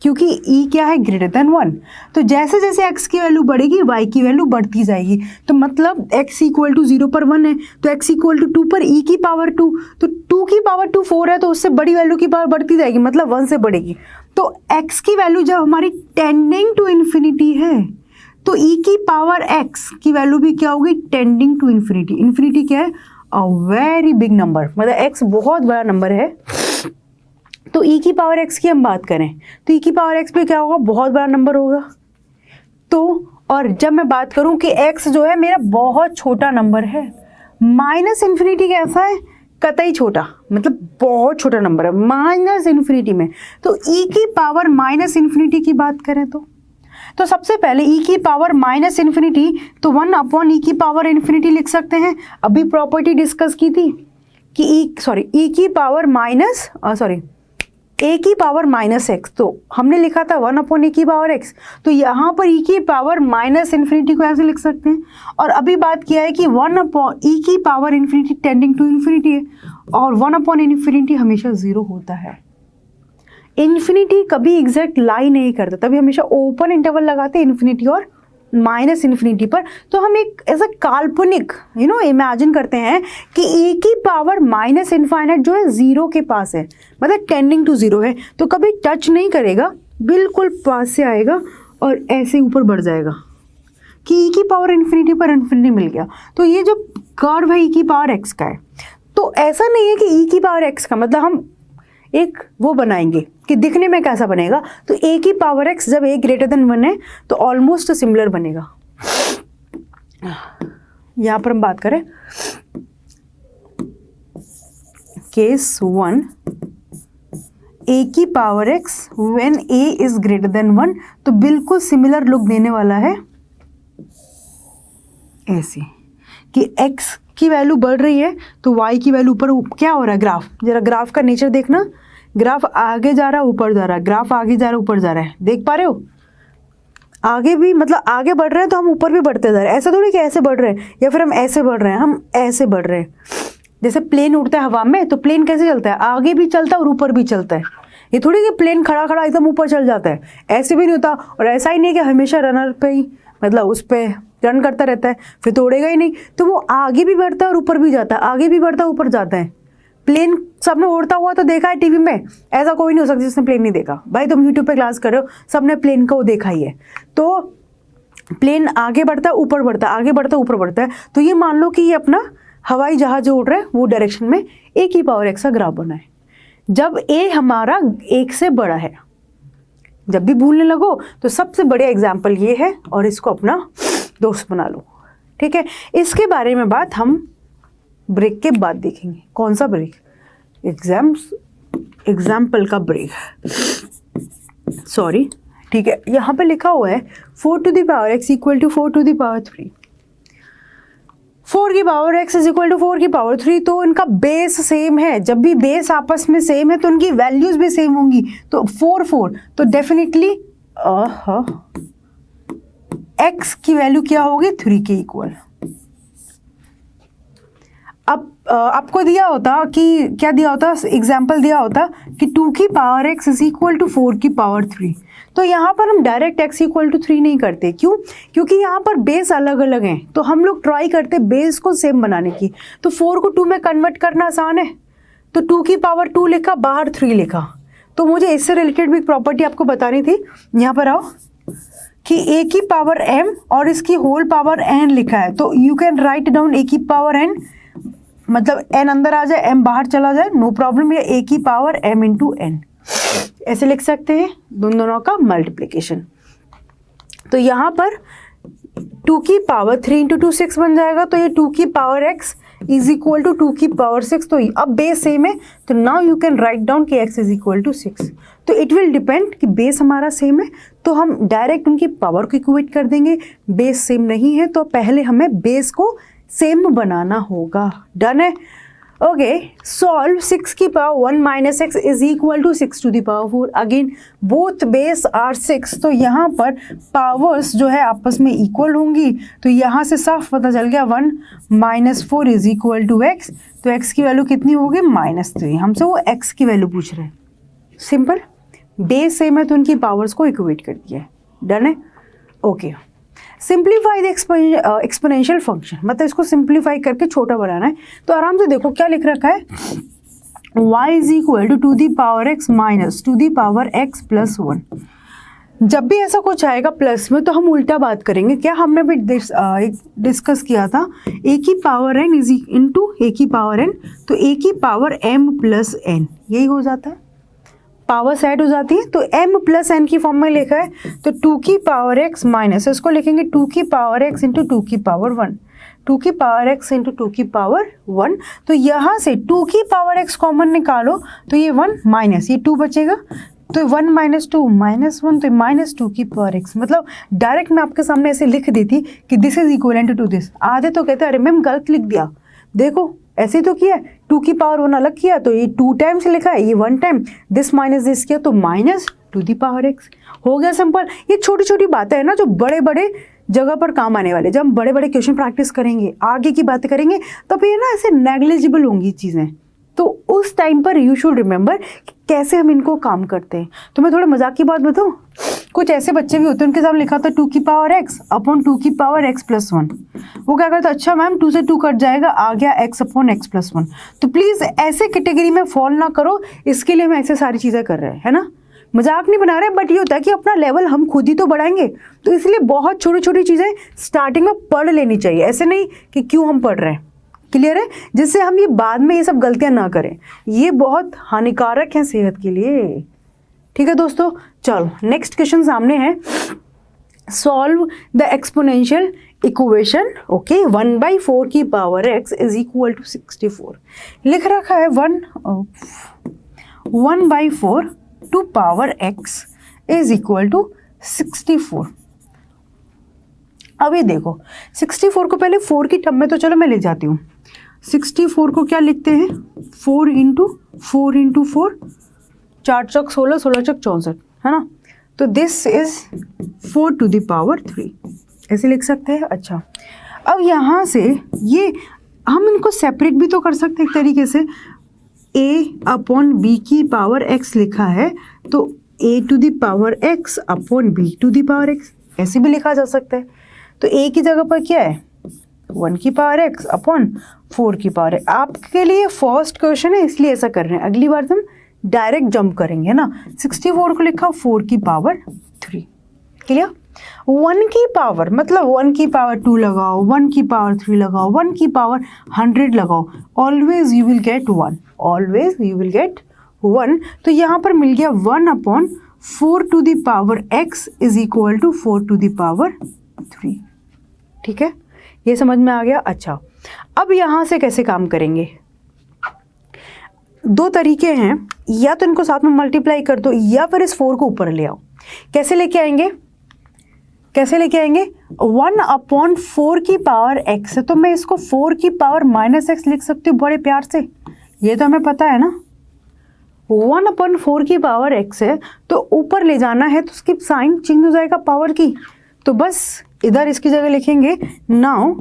क्योंकि e क्या है? ग्रेटर देन 1, तो जैसे जैसे x की वैल्यू बढ़ेगी y की वैल्यू बढ़ती जाएगी। तो मतलब x इक्वल टू 0 पर 1 है तो x इक्वल टू 2 पर e की पावर 2, तो 2 की पावर 2 4 है तो उससे बड़ी वैल्यू की पावर बढ़ती जाएगी, मतलब 1 से बढ़ेगी। तो x की वैल्यू जब हमारी टेंडिंग टू इन्फिनिटी है तो e की पावर x की वैल्यू भी क्या होगी? Tending to infinity. इन्फिनिटी क्या है? अ वेरी बिग नंबर, मतलब x बहुत बड़ा नंबर है। तो e की पावर x की हम बात करें तो e की पावर x पे क्या होगा? बहुत बड़ा नंबर होगा। तो और जब मैं बात करूं कि x जो है मेरा बहुत छोटा नंबर है, माइनस इन्फिनिटी कैसा है? कतई छोटा, मतलब बहुत छोटा नंबर है माइनस इन्फिनिटी में। तो e की पावर माइनस इन्फिनिटी की बात करें तो सबसे पहले e की पावर माइनस इन्फिनिटी, तो 1/e की पावर इन्फिनिटी लिख सकते हैं। अभी प्रॉपर्टी डिस्कस की थी कि e की पावर माइनस a की पावर माइनस एक्स, तो हमने लिखा था 1/e की पावर x, तो यहाँ पर e की पावर माइनस इन्फिनिटी को ऐसे लिख सकते हैं। और अभी बात किया है कि 1/e की power infinity tending to infinity है, और 1/इन्फिनिटी हमेशा 0 होता है। इन्फिनिटी कभी एग्जैक्ट लाई नहीं करता, तभी हमेशा ओपन इंटरवल लगाते हैं इन्फिनिटी और माइनस इन्फिनिटी पर। तो हम एक ऐसा काल्पनिक इमेजिन करते हैं कि e की पावर माइनस इनफाइनाइट जो है 0 के पास है, मतलब टेंडिंग टू 0 है, तो कभी टच नहीं करेगा, बिल्कुल पास से आएगा और ऐसे ऊपर बढ़ जाएगा कि e की पावर इन्फिनिटी पर इन्फिनिटी मिल गया। तो ये जो कर्व है e की पावर x का है, तो ऐसा नहीं है कि e की पावर x का मतलब हम एक वो बनाएंगे कि दिखने में कैसा बनेगा। तो a की पावर x जब a ग्रेटर देन 1 है तो ऑलमोस्ट सिमिलर बनेगा। यहाँ पर हम बात करें केस 1, ए की power x when A is greater then 1, तो बिल्कुल सिमिलर लुक देने वाला है ऐसे कि x की वैल्यू बढ़ रही है तो y की वैल्यू ऊपर क्या हो रहा है, ग्राफ, जरा ग्राफ का नेचर देखना, ग्राफ आगे जा रहा है ऊपर जा रहा है, ग्राफ आगे जा रहा है ऊपर जा रहा है, देख पा रहे हो, आगे भी मतलब आगे बढ़ रहे हैं तो हम ऊपर भी बढ़ते जा रहे हैं, ऐसा थोड़ी कि ऐसे बढ़ रहे हैं या फिर हम ऐसे बढ़ रहे हैं, हम ऐसे बढ़ रहे हैं। जैसे प्लेन उड़ता है हवा में तो प्लेन कैसे चलता है, आगे भी चलता है और ऊपर भी चलता है, ये थोड़ी कि प्लेन खड़ा खड़ा एकदम ऊपर चल जाता है, ऐसे भी नहीं होता। और ऐसा ही नहीं कि हमेशा रनर पे ही मतलब उस पर रन करता रहता है, फिर तो उड़ेगा ही नहीं, तो वो आगे भी बढ़ता है और ऊपर भी जाता है, आगे भी बढ़ता है ऊपर जाता है। प्लेन सबने उड़ता हुआ तो देखा है टीवी में, ऐसा कोई नहीं हो सकता जिसने प्लेन नहीं देखा। भाई तुम यूट्यूब पे क्लास कर रहे हो, सबने प्लेन को देखा ही है। तो प्लेन आगे बढ़ता है ऊपर बढ़ता है, आगे बढ़ता है ऊपर बढ़ता है, तो ये मान लो कि ये अपना हवाई जहाज जो उड़ रहा है वो डायरेक्शन में ए की पावर एक्स का ग्राफ बना है। जब ए हमारा एक से बड़ा है, जब भी भूलने लगो तो सबसे बढ़िया एग्जाम्पल ये है और इसको अपना दोस्त बना लो, ठीक है। इसके बारे में बात हम ब्रेक के बाद देखेंगे। कौन सा ब्रेक, एग्जाम्पल का ब्रेक, सॉरी, ठीक है। यहाँ पे लिखा हुआ है 4 to the power x equal to 4 to the power 3, 4 की power x is equal to 4 की पावर 3, तो इनका बेस सेम है। जब भी बेस आपस में सेम है तो उनकी वैल्यूज भी सेम होंगी, तो 4 4, तो डेफिनेटली x की वैल्यू क्या होगी, 3 के इक्वल। अब आपको दिया होता कि क्या दिया होता, एग्जाम्पल दिया होता कि 2 की power x is equal to 4 की पावर 3, तो यहाँ पर हम डायरेक्ट x इक्वल टू 3 नहीं करते। क्यों? क्योंकि यहाँ पर बेस अलग अलग हैं, तो हम लोग ट्राई करते बेस को सेम बनाने की। तो 4 को 2 में कन्वर्ट करना आसान है, तो 2 की पावर 2 लिखा, बाहर 3 लिखा। तो मुझे इससे रिलेटेड भी प्रॉपर्टी आपको बतानी थी। यहाँ पर आओ कि a की पावर m और इसकी होल पावर n लिखा है, तो you can write down a की पावर n, मतलब n अंदर आ जाए m बाहर चला जाए, नो प्रॉब्लम, या a की पावर m इंटू n ऐसे लिख सकते हैं, दोनों का मल्टीप्लिकेशन। तो यहाँ पर 2 की पावर 3 इंटू 2 6 बन जाएगा, तो ये 2 की power x is equal to 2 की पावर 6, तो अब बेस सेम है, तो now you can write down कि x इज इक्वल टू 6। तो इट विल डिपेंड कि बेस हमारा सेम है तो हम डायरेक्ट उनकी पावर को इक्वेट कर देंगे, बेस सेम नहीं है तो पहले हमें बेस को सेम बनाना होगा। डन है? ओके, सॉल्व 6 की power 1 minus x is equal to 6 to the power 4। Again both base are 6, तो यहाँ पर पावर्स जो है आपस में इक्वल होंगी, तो यहाँ से साफ पता चल गया 1 minus 4 is equal to x, तो एक्स की वैल्यू कितनी होगी, -3। हमसे वो एक्स की वैल्यू पूछ रहे हैं। सिंपल, बेस सेम है तो उनकी पावर्स को इक्वेट कर दिया है। डन है? Okay, simplify the exponential function, मतलब इसको सिंप्लीफाई करके छोटा बनाना है। तो आराम से देखो क्या लिख रखा है, y is equal to the power x minus to the power x plus 1। जब भी ऐसा कुछ आएगा प्लस में तो हम उल्टा बात करेंगे। क्या हमने भी डिस्कस किया था, a की power n is into a की पावर n, तो a की पावर m प्लस n, यही हो जाता है, पावर सेट हो जाती है। तो m प्लस n की फॉर्म में लिखा है, तो 2 की पावर x माइनस, इसको लिखेंगे 2 की पावर x इंटू 2 की पावर 1, 2 की पावर x इंटू 2 की पावर 1। तो यहाँ से 2 की पावर x कॉमन निकालो तो ये 1 माइनस ये 2 बचेगा, तो 1 माइनस 2 -1, तो -2 की पावर x। मतलब डायरेक्ट मैं आपके सामने ऐसे लिख देती कि this is equivalent to this. आधे तो कहते हैं अरे मैम गलत लिख दिया, देखो ऐसे तो किया, 2 की पावर 1 अलग किया, तो ये 2 टाइम्स लिखा है, ये 1 टाइम, दिस माइनस दिस किया तो -2 दी पावर x। हो गया सिंपल। ये छोटी छोटी बातें हैं ना जो बड़े बड़े जगह पर काम आने वाले। जब हम बड़े बड़े क्वेश्चन प्रैक्टिस करेंगे, आगे की बातें करेंगे, तब ये ना ऐसे नेग्लिजिबल होंगी चीज़ें, तो उस टाइम पर यू शुड रिमेंबर कैसे हम इनको काम करते हैं। तो मैं थोड़ा मजाक की बात बताऊँ, कुछ ऐसे बच्चे भी होते हैं उनके सामने लिखा था 2 की पावर x अपॉन 2 की पावर x प्लस 1। वो क्या करता है, अच्छा मैम 2 से 2 कट जाएगा, आ गया x अपॉन x प्लस 1। तो प्लीज़ ऐसे कैटेगरी में फॉल ना करो, इसके लिए हम ऐसे सारी चीज़ें कर रहे हैं, है ना, मजाक नहीं बना रहे, बट ये होता है कि अपना लेवल हम खुद ही तो बढ़ाएंगे, तो इसलिए बहुत छोटी छोटी चीज़ें स्टार्टिंग में पढ़ लेनी चाहिए। ऐसे नहीं कि क्यों हम पढ़ रहे हैं, क्लियर है, जिससे हम ये बाद में ये सब गलतियां ना करें, ये बहुत हानिकारक है सेहत के लिए। ठीक है दोस्तों, चलो नेक्स्ट क्वेश्चन सामने है, solve the exponential equation. Okay, 1/4 की power x is equal to 64। लिख रखा है 1/4 to power x is equal to 64। अब ये देखो 64 को पहले 4 की टर्म में तो चलो मैं ले जाती हूँ। 64 को क्या लिखते हैं, 4 इंटू 4, 4 चौक 16, 16 चौक 64, है ना। तो this is 4 to the power 3, ऐसे लिख सकते हैं। अच्छा, अब यहाँ से ये हम इनको सेपरेट भी तो कर सकते हैं एक तरीके से। a/b की पावर x लिखा है तो a to the power x upon b to the power x, ऐसे भी लिखा जा सकता है। तो a की जगह पर क्या है, 1 की पावर x अपॉन 4 की पावर x। आपके लिए फर्स्ट क्वेश्चन है इसलिए ऐसा कर रहे हैं, अगली बार हम डायरेक्ट जंप करेंगे ना। 64 को लिखा 4 की पावर 3, क्लियर। 1 की पावर मतलब 1 की पावर 2 लगाओ, 1 की पावर 3 लगाओ, 1 की पावर 100 लगाओ, always you will get 1, always you will get 1। तो यहाँ पर मिल गया 1/4 to the power x is equal to 4 to the power 3। ठीक है, ये समझ में आ गया। अच्छा, अब यहाँ से कैसे काम करेंगे, दो तरीके हैं, या तो इनको साथ में मल्टीप्लाई कर दो या फिर इस 4 को ऊपर ले आओ। कैसे लेके आएंगे, कैसे लेके आएंगे, 1/4 की पावर x है तो मैं इसको 4 की पावर -x लिख सकती हूँ बड़े प्यार से, ये तो हमें पता है ना। 1/4 की पावर x है तो ऊपर ले जाना है तो उसकी साइन चेंज हो जाएगा पावर की, तो बस इधर इसकी जगह लिखेंगे now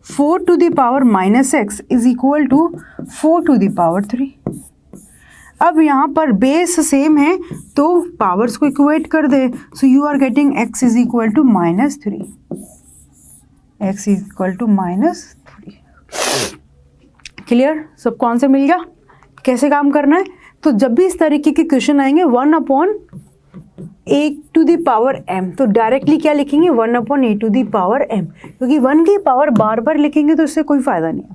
4 to the power -x is equal to 4 to the power 3। अब यहाँ पर बेस सेम है तो पावर्स को इक्वेट कर दे, so you are getting x is equal to -3, x is equal to -3। Clear, सब कौन से मिल गया, कैसे काम करना है। तो जब भी इस तरीके के क्वेश्चन आएंगे 1/a to the power m, तो डायरेक्टली क्या लिखेंगे 1/a to the power m, क्योंकि 1 की पावर बार बार लिखेंगे तो इससे कोई फायदा नहीं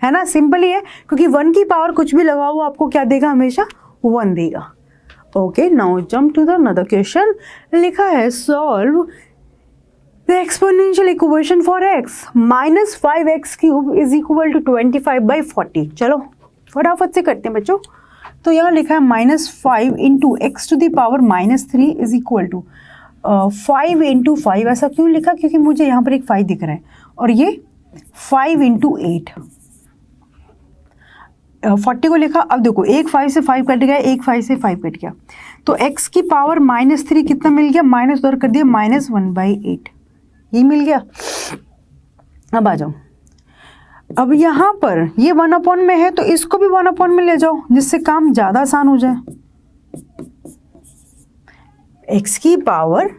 है ना। सिंपल ही है, क्योंकि 1 की पावर कुछ भी लगाओ वो आपको क्या देगा, हमेशा 1 देगा। Okay, now jump to the another question. लिखा है solve the exponential equation for x -5x³ is equal to 25/40। चलो फटाफट से करते हैं बच्चों। तो यहाँ लिखा है -5 into x to the power -3 is equal to 5 into 5। ऐसा क्यों लिखा, क्योंकि मुझे यहाँ पर एक 5 दिख रहा है, और ये 5 इंटू 8 40 को लिखा। अब देखो एक 5 से 5 कट गया, एक 5 से 5 कट गया, तो x की पावर -3 कितना मिल गया, माइनस उधर कर दिया, -1/8, ये मिल गया। अब आ जाओ, अब यहाँ पर ये 1/, में है तो इसको भी 1/, में ले जाओ, जिससे काम ज़्यादा आसान हो जाए। x की पावर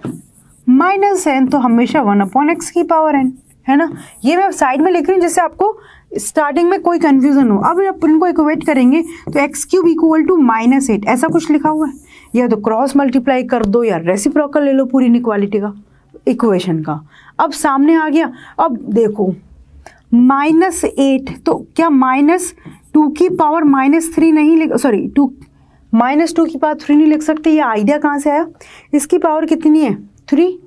-n तो हमेशा 1/x की पावर n, है ना। ये मैं साइड में लिख रही हूँ जिससे आपको स्टार्टिंग में कोई कंफ्यूजन हो। अब इनको इक्वेट करेंगे तो x³ इक्वल टू -8 ऐसा कुछ लिखा हुआ है, या तो क्रॉस मल्टीप्लाई कर दो या रेसिप्रोकल ले लो पूरी इनइक्वालिटी का, इक्वेशन का। अब सामने आ गया, अब देखो -8 तो क्या -2 की पावर -3 नहीं लिख, सॉरी -2 की पावर 3 नहीं लिख सकते। ये आइडिया कहाँ से आया, इसकी पावर कितनी है 3,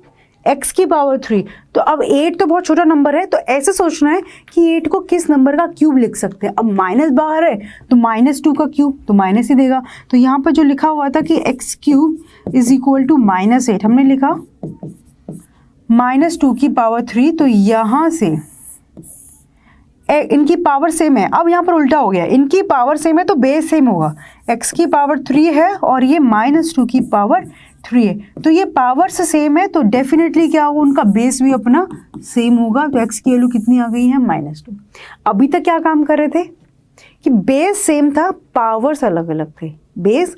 x की पावर 3, तो अब 8 तो बहुत छोटा नंबर है, तो ऐसे सोचना है कि 8 को किस नंबर का क्यूब लिख सकते हैं। अब माइनस बाहर है तो -2 का क्यूब तो माइनस ही देगा, तो यहाँ पर जो लिखा हुआ था कि x³ इज इक्वल टू -8, हमने लिखा -2 की पावर 3, तो यहाँ से इनकी पावर सेम है। अब यहाँ पर उल्टा हो गया, इनकी पावर सेम है तो बेस सेम होगा, x की पावर 3 है और ये -2 की पावर 3 है, तो ये पावर्स सेम है तो डेफिनेटली क्या होगा, उनका बेस भी अपना सेम होगा। तो x की वैल्यू कितनी आ गई है -2। अभी तक क्या काम कर रहे थे कि बेस सेम था, पावर्स अलग अलग थे, बेस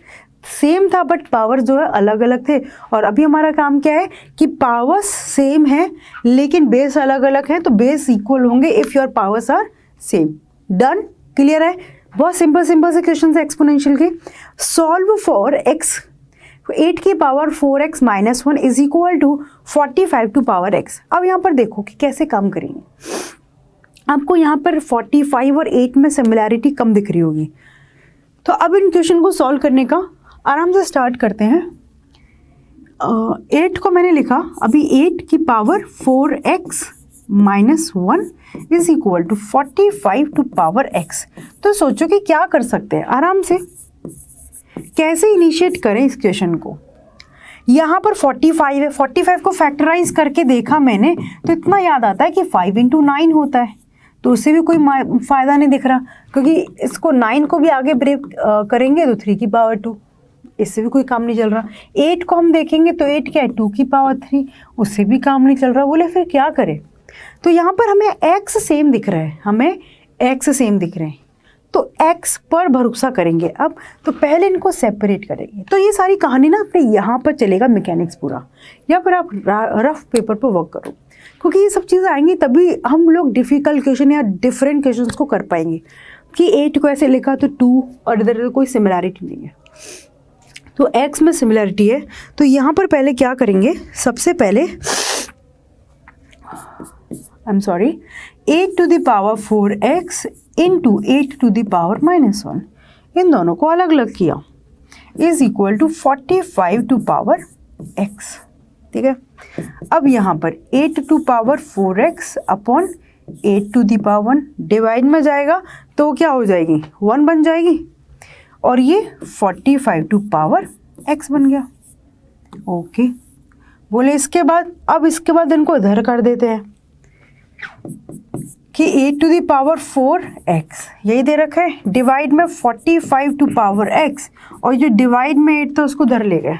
सेम था बट पावर जो है अलग अलग थे। और अभी हमारा काम क्या है कि पावर्स सेम है लेकिन बेस अलग अलग है, तो बेस इक्वल होंगे if your powers are same. Done, clear है। बहुत सिंपल से क्वेश्चन है एक्सपोनेंशियल के। सॉल्व फॉर x 8 की power 4x - 1 is equal to 45 to power x। अब यहाँ पर देखो कि कैसे काम करेंगे। आपको यहाँ पर 45 और 8 में सिमिलैरिटी कम दिख रही होगी, तो अब इन क्वेश्चन को सॉल्व करने का आराम से स्टार्ट करते हैं। 8 को मैंने लिखा, अभी 8 की power 4x - 1 is equal to 45 to power x। तो सोचो कि क्या कर सकते हैं, आराम से कैसे इनिशिएट करें इस क्वेश्चन को। यहाँ पर 45 है, 45 को फैक्टराइज करके देखा मैंने तो इतना याद आता है कि 5 × 9 होता है, तो उससे भी कोई फ़ायदा नहीं दिख रहा, क्योंकि इसको 9 को भी आगे ब्रेक करेंगे तो 3 की पावर 2, इससे भी कोई काम नहीं चल रहा। 8 को हम देखेंगे तो 8 क्या है, 2 की पावर 3, उससे भी काम नहीं चल रहा। बोले फिर क्या करें, तो यहाँ पर हमें x सेम दिख रहा है, हमें x सेम दिख रहे हैं, तो x पर भरोसा करेंगे। अब तो पहले इनको सेपरेट करेंगे, तो ये सारी कहानी ना अपने यहाँ पर चलेगा मैकेनिक्स पूरा, या फिर आप रफ पेपर पर वर्क करो, क्योंकि ये सब चीज़ें आएंगी तभी हम लोग डिफ़िकल्ट क्वेश्चन या डिफरेंट क्वेश्चन को कर पाएंगे। कि 8 को ऐसे लिखा तो 2 और इधर कोई सिमिलैरिटी नहीं है, तो x में सिमिलैरिटी है। तो यहाँ पर पहले क्या करेंगे, सबसे पहले 8 to the power 4x into 8 to the power -1, इन दोनों को अलग अलग किया, is equal to 45 to power x। ठीक है, अब यहाँ पर 8 to power 4x upon 8 to the power 1 divide में जाएगा तो क्या हो जाएगी, 1 बन जाएगी, और ये 45 to power x बन गया। ओके, बोले इसके बाद, अब इसके बाद इनको इधर कर देते हैं कि 8 to the power 4x यही दे रखा है, डिवाइड में 45 to power x, और जो डिवाइड में 8 था उसको इधर ले गए,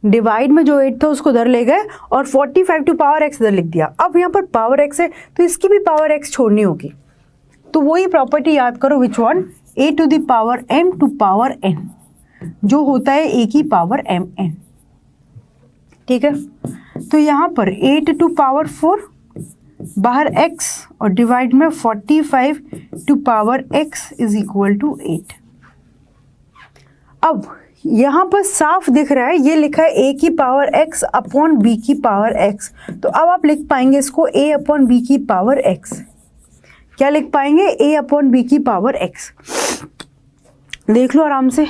डिवाइड में जो 8 था उसको इधर ले गए और 45 to power x इधर लिख दिया। अब यहाँ पर पावर x है तो इसकी भी पावर x छोड़नी होगी, तो वही प्रॉपर्टी याद करो, which one, a to the power m to power n, जो होता है a की पावर mn। ठीक है, तो यहाँ पर 8 to power 4 बाहर x और डिवाइड में 45 to power x is equal to 8। अब यहाँ पर साफ दिख रहा है, ये लिखा है a की पावर x अपॉन b की पावर x, तो अब आप लिख पाएंगे इसको a अपॉन b की पावर x। क्या लिख पाएंगे, a अपॉन b की पावर x। देख लो आराम से,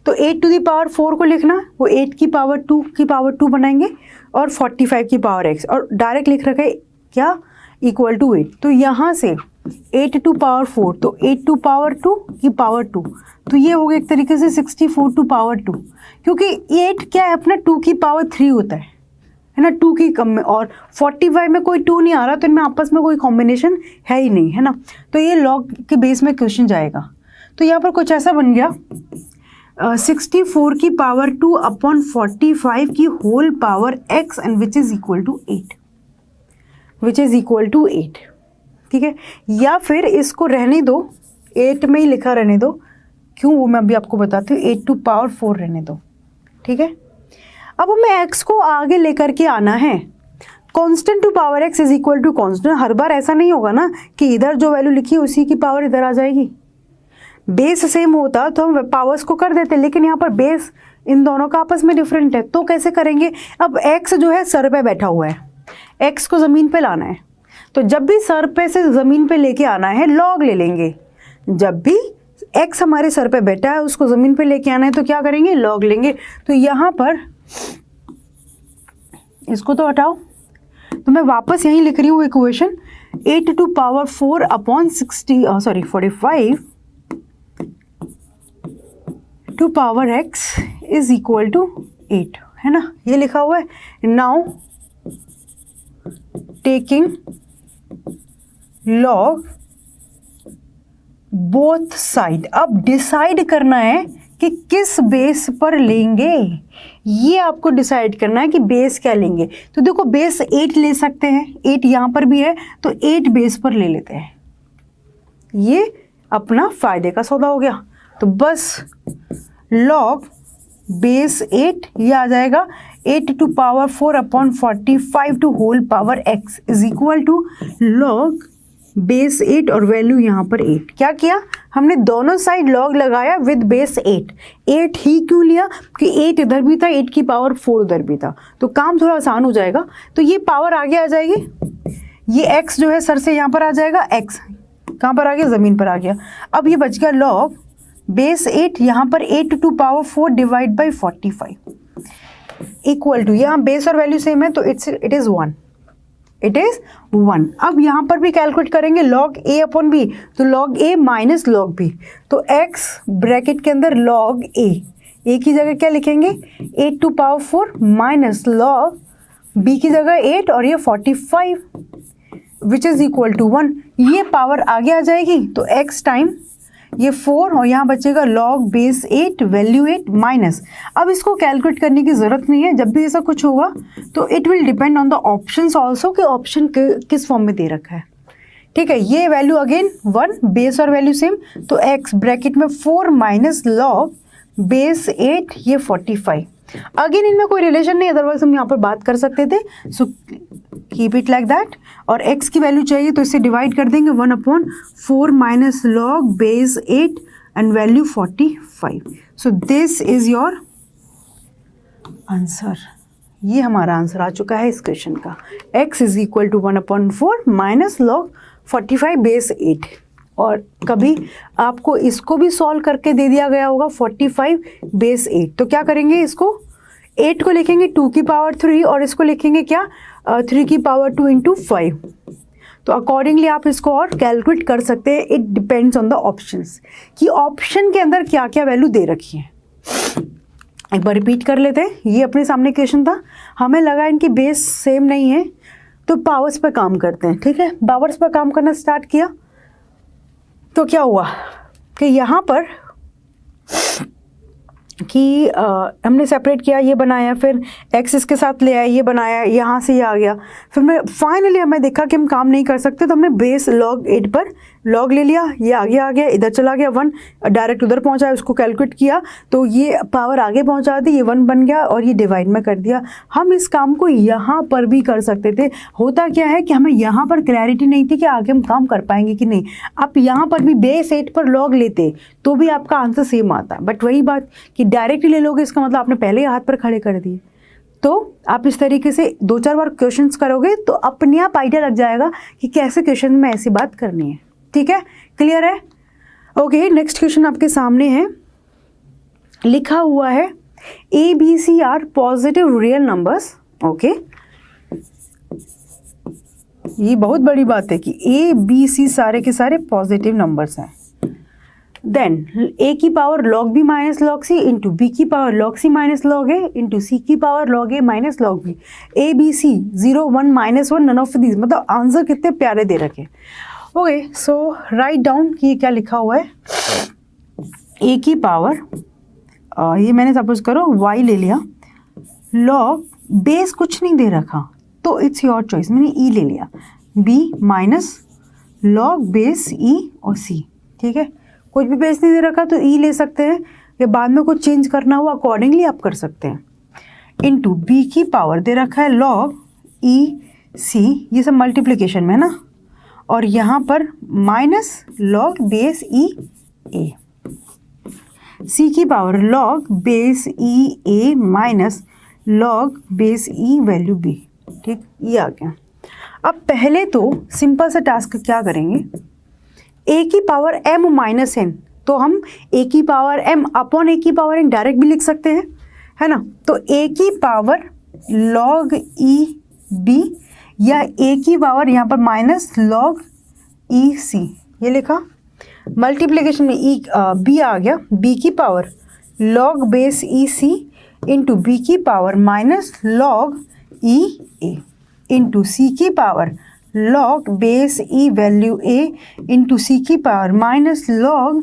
तो 8 to the power 4 को लिखना, वो 8 की पावर 2 बनाएंगे और 45 की पावर x, और डायरेक्ट लिख रखा है क्या, इक्वल टू 8। तो यहाँ से 8 to power 4, तो 8 to power 2 की पावर 2, तो ये हो गया एक तरीके से 64 to power 2, क्योंकि 8 क्या है अपना 2 की पावर 3 होता है ना, 2 की कम में, और 45 में कोई 2 नहीं आ रहा, तो इनमें आपस में कोई कॉम्बिनेशन है ही नहीं, है ना, तो ये लॉग के बेस में क्वेश्चन जाएगा। तो यहाँ पर कुछ ऐसा बन गया, 64 की पावर 2 अपॉन 45 की whole power x and which is equal to 8, which is equal to 8। ठीक है, या फिर इसको रहने दो, 8 में ही लिखा रहने दो, क्यों वो मैं अभी आपको बताती हूँ, 8 to power 4 रहने दो। ठीक है, अब हमें x को आगे लेकर के आना है, constant to power x is equal to constant. हर बार ऐसा नहीं होगा ना कि इधर जो वैल्यू लिखी है उसी की पावर इधर आ जाएगी, बेस सेम होता तो हम पावर्स को कर देते, लेकिन यहाँ पर बेस इन दोनों का आपस में डिफरेंट है, तो कैसे करेंगे। अब x जो है सर पे बैठा हुआ है, x को ज़मीन पे लाना है, तो जब भी सर पे से ज़मीन पे लेके आना है लॉग ले लेंगे, जब भी x हमारे सर पे बैठा है उसको ज़मीन पे लेके आना है तो क्या करेंगे, लॉग लेंगे। तो यहाँ पर इसको तो हटाओ, तो मैं वापस यहीं लिख रही हूँ equation, 8 to power 4 upon 45 to power x is equal to 8, है ना, ये लिखा हुआ है। Now taking log both side, अब डिसाइड करना है कि किस बेस पर लेंगे, ये आपको डिसाइड करना है कि बेस क्या लेंगे। तो देखो बेस 8 ले सकते हैं, 8 यहाँ पर भी है तो 8 बेस पर ले लेते हैं, ये अपना फायदे का सौदा हो गया। तो बस लॉग बेस 8 ये आ जाएगा, 8 to power 4 upon 45 to whole power x is equal to log base 8 और वैल्यू यहाँ पर 8। क्या किया हमने, दोनों साइड लॉग लगाया विद बेस 8। 8 ही क्यों लिया कि 8 इधर भी था, 8 की पावर 4 उधर भी था, तो काम थोड़ा आसान हो जाएगा। तो ये पावर आगे आ जाएगी, ये x जो है सर से यहाँ पर आ जाएगा, x कहाँ पर आ गया, ज़मीन पर आ गया। अब ये बच गया लॉग बेस 8, यहाँ पर 8 to power 4 divide by 45 equal to, यहाँ बेस और वैल्यू सेम है तो इट इज़ 1, इट इज 1। अब यहाँ पर भी कैलकुलेट करेंगे log a अपॉन b, तो log a minus log b, तो x ब्रैकेट के अंदर log a की जगह क्या लिखेंगे 8 to power 4 minus log b की जगह 8 और ये 45 विच इज इक्वल टू 1। ये पावर आगे आ जाएगी तो x टाइम ये 4 और यहाँ बचेगा log बेस 8 वैल्यू 8 माइनस। अब इसको कैलकुलेट करने की ज़रूरत नहीं है, जब भी ऐसा कुछ होगा तो it will depend on the options also कि ऑप्शन किस फॉर्म में दे रखा है। ठीक है, ये वैल्यू अगेन 1, बेस और वैल्यू सेम, तो x ब्रैकेट में 4 माइनस log बेस 8 ये 45। अगेन इनमें कोई रिलेशन नहीं, अदरवाइज हम यहाँ पर बात कर सकते थे। So keep it like that. और x की वैल्यू चाहिए तो इसे डिवाइड कर देंगे 1/4 minus log base 8 and value 45। So this is your answer. ये हमारा आंसर आ चुका है इस क्वेश्चन का। x is equal to 1/4 minus log 45 base 8। और कभी आपको इसको भी सॉल्व करके दे दिया गया होगा 45 बेस 8, तो क्या करेंगे, इसको 8 को लिखेंगे 2 की पावर 3 और इसको लिखेंगे क्या 3 की पावर 2 इंटू 5। तो अकॉर्डिंगली आप इसको और कैलकुलेट कर सकते हैं। It depends on the options कि ऑप्शन के अंदर क्या क्या वैल्यू दे रखी है। एक बार रिपीट कर लेते हैं। ये अपने सामने क्वेश्चन था, हमें लगा इनकी बेस सेम नहीं है तो पावर्स पर काम करते हैं। ठीक है, पावर्स पर काम करना स्टार्ट किया तो क्या हुआ कि यहाँ पर कि हमने सेपरेट किया, ये बनाया, फिर x इसके साथ ले आया, ये बनाया, यहाँ से ये आ गया। फिर मैं फाइनली हमें देखा कि हम काम नहीं कर सकते तो हमने बेस log 8 पर log ले लिया, ये आगे आ गया, इधर चला गया 1, डायरेक्ट उधर पहुँचा, उसको कैलकुलेट किया तो ये पावर आगे पहुँचा दी, ये 1 बन गया और ये डिवाइड में कर दिया। हम इस काम को यहाँ पर भी कर सकते थे। होता क्या है कि हमें यहाँ पर क्लैरिटी नहीं थी कि आगे हम काम कर पाएंगे कि नहीं। आप यहाँ पर भी बेस 8 पर log लेते तो भी आपका आंसर सेम आता, बट वही बात कि डायरेक्टली ले लोगे इसका मतलब आपने पहले ही हाथ पर खड़े कर दिए। तो आप इस तरीके से 2-4 बार क्वेश्चंस करोगे तो अपने आप आइडिया लग जाएगा कि कैसे क्वेश्चन में ऐसी बात करनी है। ठीक है, क्लियर है? ओके, नेक्स्ट क्वेश्चन आपके सामने है। लिखा हुआ है A B C are positive real numbers. Okay, ये बहुत बड़ी बात है कि ए बी सी सारे के सारे पॉजिटिव नंबर्स हैं। देन a की power log b minus log c into B की power log c minus log a into सी की power log a minus log b। a b c 0 1 -1 none of these. मतलब answer कितने प्यारे दे रखे। Okay, सो write down कि क्या लिखा हुआ है। a की पावर ये मैंने सपोज करो y ले लिया, log बेस कुछ नहीं दे रखा तो इट्स योर चॉइस, मैंने e ले लिया, b minus log base e और c। ठीक है, कुछ भी बेस नहीं दे रखा तो ई ले सकते हैं, या बाद में कुछ चेंज करना हुआ अकॉर्डिंगली आप कर सकते हैं। इनटू बी की पावर दे रखा है log ई सी, ये सब मल्टीप्लिकेशन में है ना, और यहाँ पर minus log base E A. C की power log base E A minus log base E value B. ठीक, ये आ गया। अब पहले तो सिंपल सा टास्क क्या करेंगे, a की पावर m माइनस n, तो हम a की पावर m अपॉन a की पावर n डायरेक्ट भी लिख सकते हैं, है ना। तो a की पावर log e b या a की पावर यहाँ पर माइनस log e c, ये लिखा। मल्टीप्लिकेशन में e b आ गया, b की power log base e c into B की power minus log e a into सी की power log base e value a into सी की power minus log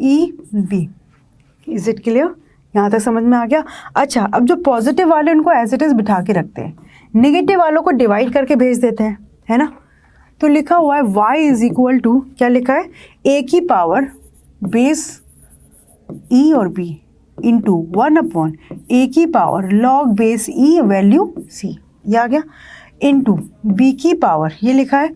e b। Is it clear? यहाँ तक समझ में आ गया? अच्छा, अब जो पॉजिटिव वाले उनको एज इट इज बिठा के रखते हैं, नेगेटिव वालों को डिवाइड करके भेज देते हैं, है ना। तो लिखा हुआ है y इज इक्वल टू, क्या लिखा है, a की पावर बेस e और b इंटू 1/a की power log base e value c, ये आ गया, इंटू बी की पावर ये लिखा है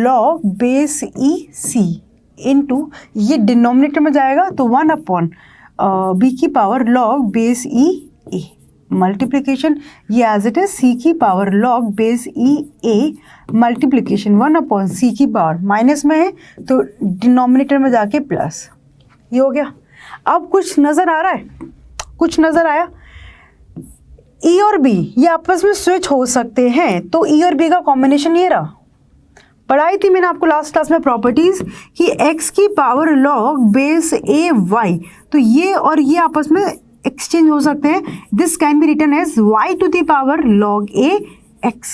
log बेस ई सी इंटू, ये डिनोमिनेटर में जाएगा तो 1/b की पावर log बेस ई ए। मल्टीप्लिकेशन ये एज इट इज सी की पावर log बेस ई ए मल्टीप्लिकेशन 1/c की पावर, माइनस में है तो डिनोमिनेटर में जाके प्लस, ये हो गया। अब कुछ नज़र आ रहा है, कुछ नज़र आया, ई और बी ये आपस में स्विच हो सकते हैं, तो ई और बी का कॉम्बिनेशन ये रहा। पढ़ाई थी मैंने आपको लास्ट क्लास में प्रॉपर्टीज कि x की पावर log बेस ए वाई, तो ये और ये आपस में एक्सचेंज हो सकते हैं। This can be written as y to the power log a x,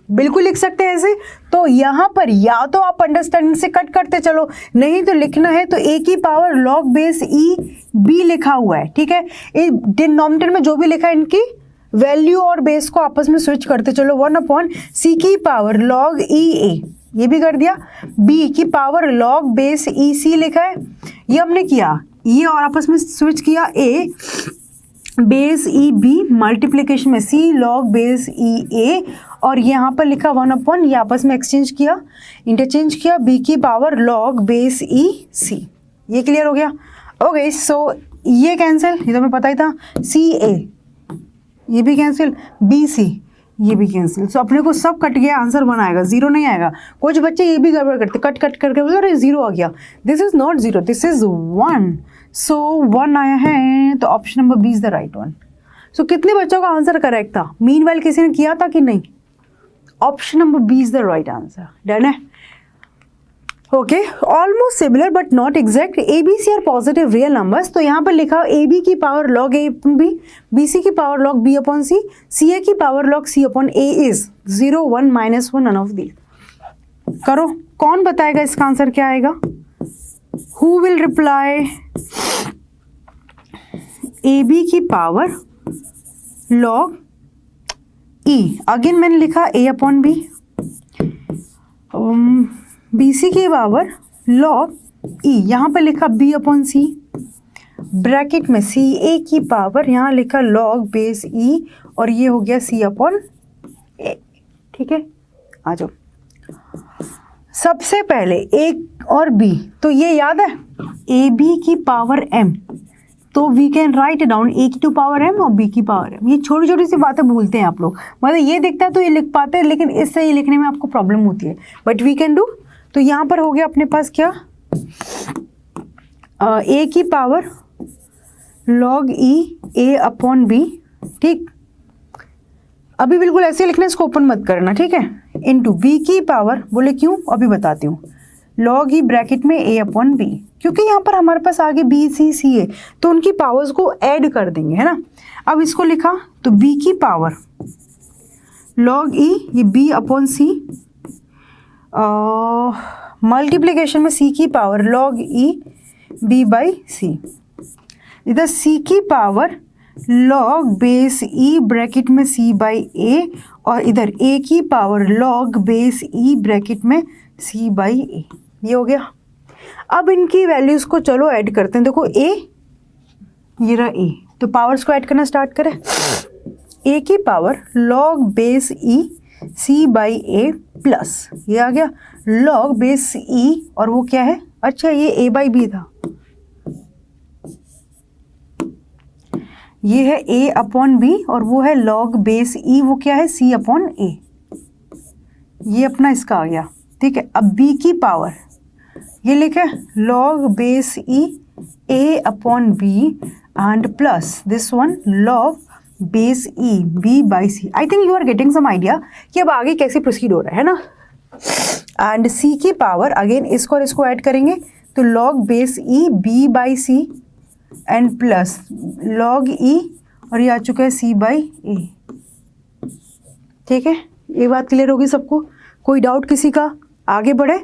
बिल्कुल लिख सकते हैं ऐसे। तो यहाँ पर या तो आप अंडरस्टैंडिंग से कट करते चलो, नहीं तो लिखना है तो a की power log base e b लिखा हुआ है, ठीक है। डिनोमिनेटर में जो भी लिखा है इनकी वैल्यू और बेस को आपस में स्विच करते चलो। 1/c की पावर log ई ए, ये भी कर दिया। b की पावर log बेस ई सी लिखा है, ये हमने किया। ये और आपस में स्विच किया a base e b multiplication में c log base E a, और यहाँ पर लिखा 1/, ये आपस में एक्सचेंज किया, इंटरचेंज किया। b की पावर log बेस ई सी, ये क्लियर हो गया। ओके, सो ये कैंसिल, ये तो हमें पता ही था। सी ए ये भी कैंसिल, बी सी ये भी कैंसिल। सो अपने को सब कट गया, आंसर 1 आएगा, 0 नहीं आएगा। कुछ बच्चे ये भी गड़बड़ करते, कट कट करके बोलते अरे 0 आ गया। This is not 0, this is 1। सो 1 आया है, तो option number B is the right one. So कितने बच्चों का आंसर करेक्ट था? मीनवाइल किसी ने किया था कि नहीं? Option number B is the right answer. Done है? Okay, almost similar but not exact. A B C are positive real numbers, तो यहाँ पर लिखा ए बी की power log A B, B C की power log B upon C, C A की power log C upon A is 0, 1, -1, none of the. करो, कौन बताएगा इसका आंसर क्या आएगा? Who will reply? A B की पावर log ई, अगेन मैंने लिखा ए अपॉन बी, बी सी की पावर log ई, यहाँ पर लिखा b अपॉन सी, ब्रैकेट में सी ए की पावर यहाँ लिखा log बेस ई, और ये हो गया c अपॉन ए। ठीक है, आ जाओ। सबसे पहले a और b, तो ये याद है ए बी की पावर m, तो we can write down a की टू पावर m और b की पावर m। ये छोटी छोटी सी बातें भूलते हैं आप लोग, मतलब ये दिखता है तो ये लिख पाते हैं, लेकिन इससे ये लिखने में आपको प्रॉब्लम होती है, बट वी कैन डू। तो यहाँ पर हो गया अपने पास क्या, a की power log E a upon b, ठीक। अभी बिल्कुल ऐसे लिखना, इसको ओपन मत करना, ठीक है। इनटू b की पावर, बोले क्यों अभी बताती हूँ, log ई ब्रैकेट में a अपॉन b, क्योंकि यहाँ पर हमारे पास आगे b c c a, तो उनकी पावर्स को ऐड कर देंगे, है ना। अब इसको लिखा तो b की पावर log ई, ये b अपॉन c, मल्टीप्लीकेशन में c की power log E b by C, इधर c की power log base e bracket में c बाई a, और इधर a की power log base e bracket में c बाई a। ये हो गया। अब इनकी वैल्यूज़ को चलो ऐड करते हैं। देखो a, ये रहा a, तो पावर्स को ऐड करना स्टार्ट करें। a की power log base e c by a plus, ये आ गया log बेस e, और वो क्या है, अच्छा ये a बाई b था, ये है a अपॉन b, और वो है log बेस e, वो क्या है c अपॉन a, ये अपना इसका आ गया, ठीक है। अब b की पावर ये लिखे log base e a upon b and plus this one log base e b by c। I think you are getting some idea कि अब आगे कैसे प्रोसीड हो रहा है ना। एंड c की पावर अगेन इसको और इसको ऐड करेंगे, तो log base e b by c and plus log e, और ये आ चुका है c बाई a। ठीक है, ये बात क्लियर होगी सबको? कोई डाउट किसी का? आगे बढ़े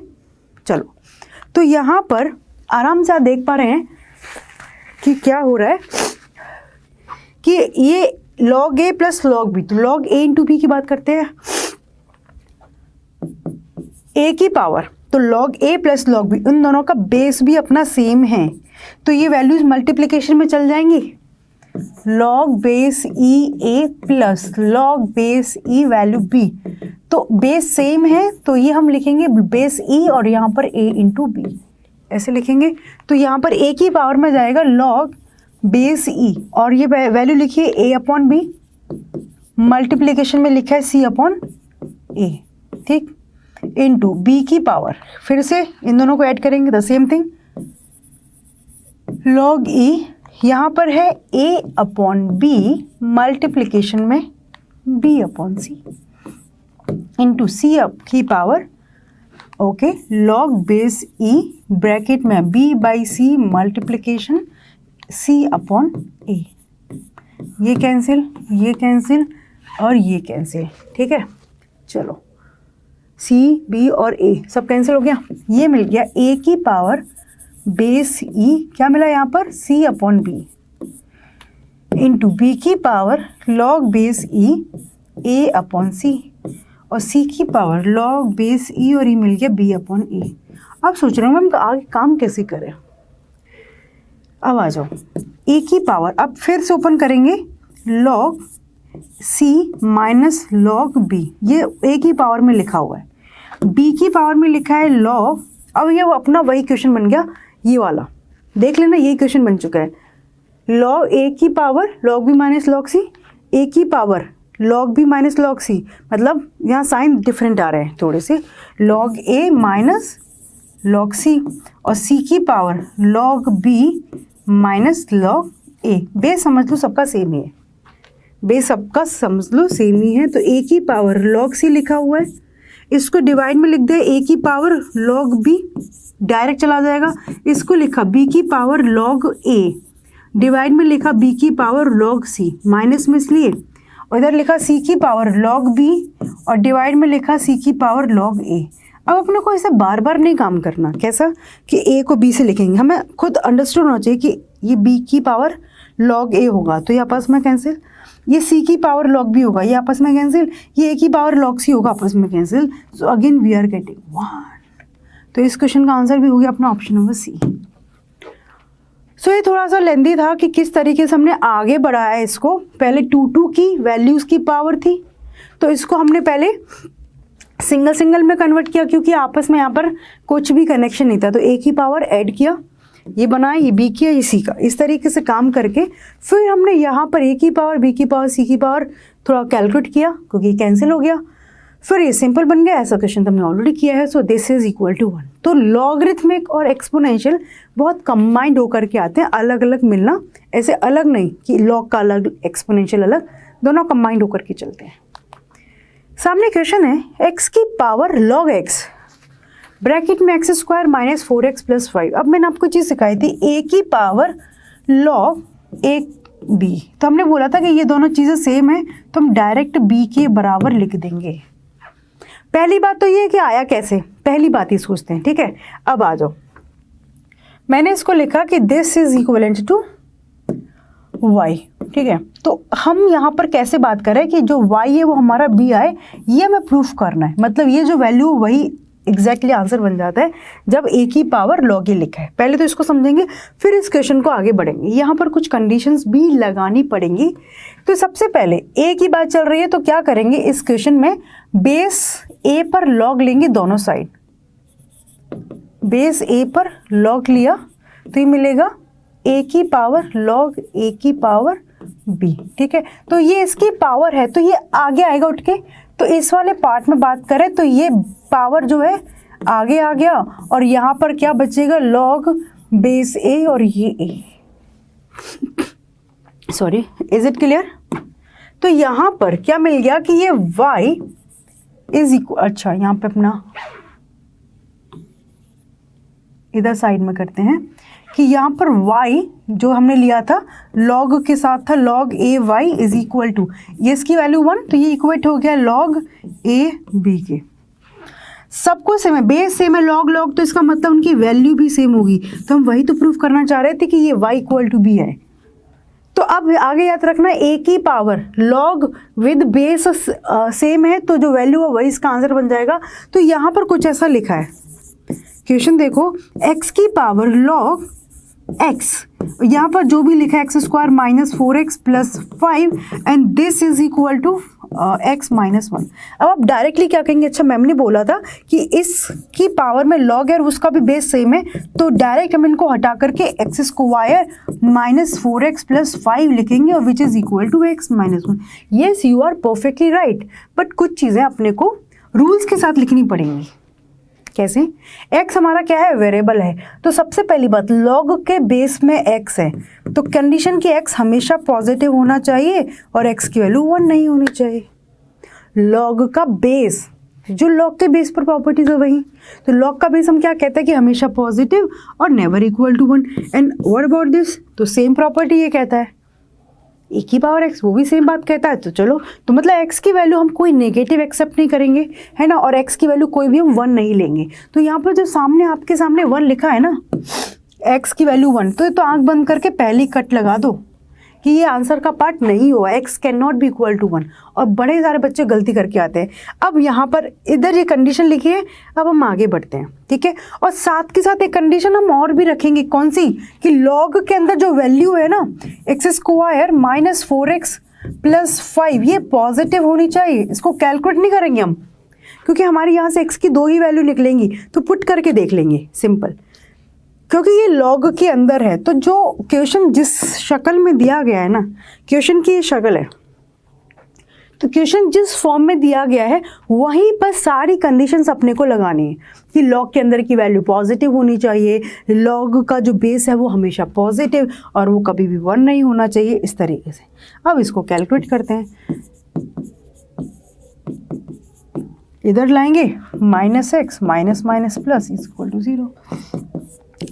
चलो। तो यहाँ पर आराम से आप देख पा रहे हैं कि क्या हो रहा है कि ये log a plus log b, तो log a इंटू b की बात करते हैं। a की पावर तो log a plus log b, उन दोनों का बेस भी अपना सेम है, तो ये वैल्यूज मल्टीप्लिकेशन में चल जाएंगी। log base e a plus log base e value b, तो बेस सेम है, तो ये हम लिखेंगे बेस e और यहाँ पर a इंटू b, ऐसे लिखेंगे। तो यहाँ पर a की पावर में जाएगा log बेस e, और ये वैल्यू लिखिए a अपॉन b, मल्टीप्लिकेशन में लिखा है c अपॉन a, ठीक, इंटू b की पावर, फिर से इन दोनों को ऐड करेंगे the same thing, log e, यहाँ पर है a अपॉन बी मल्टीप्लिकेशन में b अपॉन सी इंटू सी की power okay log base e bracket में b by c multiplication c upon a। ये कैंसिल और ये कैंसिल, ठीक है। चलो c b और a सब कैंसिल हो गया। ये मिल गया a की पावर बेस e, क्या मिला यहाँ पर c upon b into B की power log base e a upon c और c की पावर लॉग बेस e और ये मिल गया b अपॉन e। अब सोच रहे हो मैम आगे काम कैसे करें। अब आ जाओ a की पावर, अब फिर से ओपन करेंगे log c minus log b, ये a की पावर में लिखा हुआ है, b की पावर में लिखा है लॉग। अब ये वो अपना वही क्वेश्चन बन गया, ये वाला देख लेना, यही क्वेश्चन बन चुका है। लॉग a की power log b minus log c, a की power log b minus log c, मतलब यहाँ साइन डिफरेंट आ रहे हैं थोड़े से, log a minus log c और c की power log b minus log a। Base समझ लो सबका सेम ही है, बेस सबका समझ लो सेम ही है। तो a की पावर लॉग c लिखा हुआ है, इसको डिवाइड में लिख दे a की पावर लॉग b, डायरेक्ट चला जाएगा। इसको लिखा b की पावर लॉग a, डिवाइड में लिखा b की पावर लॉग c, माइनस में इसलिए, और इधर लिखा c की पावर लॉग b और डिवाइड में लिखा c की पावर लॉग a। अब अपने को ऐसे बार बार नहीं काम करना, कैसा कि a को b से लिखेंगे, हमें खुद अंडरस्टूड होना चाहिए कि ये b की पावर लॉग a होगा तो ये आपस में कैंसिल, ये c की पावर लॉग b होगा ये आपस में कैंसिल, ये a की पावर लॉग c होगा आपस में cancel. So again we are getting 1। तो इस क्वेश्चन का आंसर भी हो गया अपना ऑप्शन नंबर सी। सो ये थोड़ा सा लेंदी था कि किस तरीके से हमने आगे बढ़ाया इसको। पहले 2 की वैल्यूज़ की पावर थी तो इसको हमने पहले सिंगल में कन्वर्ट किया क्योंकि आपस में यहाँ पर कुछ भी कनेक्शन नहीं था, तो a की पावर ऐड किया, ये बनाया, ये b किया, ये c का, इस तरीके से काम करके फिर हमने यहाँ पर a की पावर b की पावर c की पावर थोड़ा कैलकुलेट किया क्योंकि कैंसिल हो गया, फिर ये सिंपल बन गया। ऐसा क्वेश्चन तो हमने ऑलरेडी किया है। So this is equal to 1। तो लॉगरिथमिक और एक्सपोनेंशियल बहुत कंबाइंड होकर के आते हैं, अलग अलग मिलना, ऐसे अलग नहीं कि लॉग का अलग एक्सपोनेंशियल अलग, दोनों कंबाइंड होकर के चलते हैं। सामने क्वेश्चन है x की पावर log x ब्रैकेट में x square minus 4x plus 5। अब मैंने आपको चीज़ सिखाई थी a की पावर log a b, तो हमने बोला था कि ये दोनों चीज़ें सेम है तो हम डायरेक्ट b के बराबर लिख देंगे। पहली बात तो ये है कि आया कैसे, पहली बात ही सोचते हैं, ठीक है। अब आ जाओ, मैंने इसको लिखा कि this is equivalent to y, ठीक है। तो हम यहाँ पर कैसे बात करें कि जो y है वो हमारा b आए, ये हमें प्रूफ करना है, मतलब ये जो वैल्यू वही एग्जैक्टली आंसर बन जाता है जब a की पावर log a लिखा है। पहले तो इसको समझेंगे फिर इस क्वेश्चन को आगे बढ़ेंगे, यहाँ पर कुछ कंडीशंस भी लगानी पड़ेंगी। तो सबसे पहले a की बात चल रही है तो क्या करेंगे इस क्वेश्चन में, बेस a पर log लेंगे दोनों साइड, बेस a पर log लिया तो ये मिलेगा a की पावर log a की पावर b, ठीक है। तो ये इसकी पावर है तो ये आगे आएगा उठ के, तो इस वाले पार्ट में बात करें तो ये पावर जो है आगे आ गया और यहाँ पर क्या बचेगा log बेस a और ये a। Sorry, is it clear. तो यहाँ पर क्या मिल गया कि ये y इज इक्वल, अच्छा यहाँ पे अपना इधर साइड में करते हैं कि यहाँ पर y जो हमने लिया था log के साथ था log a y is equal to, ये इसकी वैल्यू 1 तो ये इक्वेट हो गया log a b के। सबको सेम है, बेस सेम है, log तो इसका मतलब उनकी वैल्यू भी सेम होगी, तो हम वही तो प्रूफ करना चाह रहे थे कि ये y इक्वल टू b है। तो अब आगे याद रखना a की power log with base same है तो जो वैल्यू है वही इसका आंसर बन जाएगा। तो यहाँ पर कुछ ऐसा लिखा है, क्वेश्चन देखो, x की पावर log x, यहाँ पर जो भी लिखा है x square minus 4x plus 5 and this is equal to x minus 1। अब आप डायरेक्टली क्या कहेंगे, अच्छा मैम ने बोला था कि इसकी पावर में log है और उसका भी बेस सेम है, तो डायरेक्ट हम इनको हटा करके x square minus 4x plus 5 लिखेंगे और which is equal to x minus 1। Yes you are perfectly right, but कुछ चीज़ें अपने को रूल्स के साथ लिखनी पड़ेंगी। कैसे? x हमारा क्या है? वेरिएबल है। तो सबसे पहली बात, log के बेस में x है तो कंडीशन की x हमेशा पॉजिटिव होना चाहिए और x की वैल्यू 1 नहीं होनी चाहिए। log का बेस, जो log के बेस पर प्रॉपर्टीज है वही, तो log का बेस हम क्या कहते हैं कि हमेशा पॉजिटिव और never equal to 1। And what about this? तो सेम प्रॉपर्टी ये कहता है, e की पावर x वो भी सेम बात कहता है। तो चलो, तो मतलब x की वैल्यू हम कोई नेगेटिव एक्सेप्ट नहीं करेंगे, है ना, और x की वैल्यू कोई भी हम 1 नहीं लेंगे। तो यहाँ पर जो सामने आपके सामने 1 लिखा है ना, x की वैल्यू 1, तो आंख बंद करके पहली कट लगा दो कि ये आंसर का पार्ट नहीं हुआ, x can not be equal to 1। और बड़े सारे बच्चे गलती करके आते हैं। अब यहाँ पर इधर ये कंडीशन लिखी है, अब हम आगे बढ़ते हैं, ठीक है। और साथ के साथ एक कंडीशन हम और भी रखेंगे, कौन सी? कि log के अंदर जो वैल्यू है ना, x² माइनस 4x प्लस 5, ये पॉजिटिव होनी चाहिए। इसको कैलकुलेट नहीं करेंगे हम, क्योंकि हमारे यहाँ से x की 2 ही वैल्यू निकलेंगी, तो पुट करके देख लेंगे, सिंपल, क्योंकि ये log के अंदर है। तो जो क्वेश्चन जिस शक्ल में दिया गया है ना, क्वेश्चन की ये शक्ल है, तो क्वेश्चन जिस फॉर्म में दिया गया है वहीं पर सारी कंडीशंस अपने को लगानी है कि log के अंदर की वैल्यू पॉजिटिव होनी चाहिए, log का जो बेस है वो हमेशा पॉजिटिव और वो कभी भी 1 नहीं होना चाहिए, इस तरीके से। अब इसको कैलकुलेट करते हैं, इधर लाएंगे -x minus minus plus is equal to 0।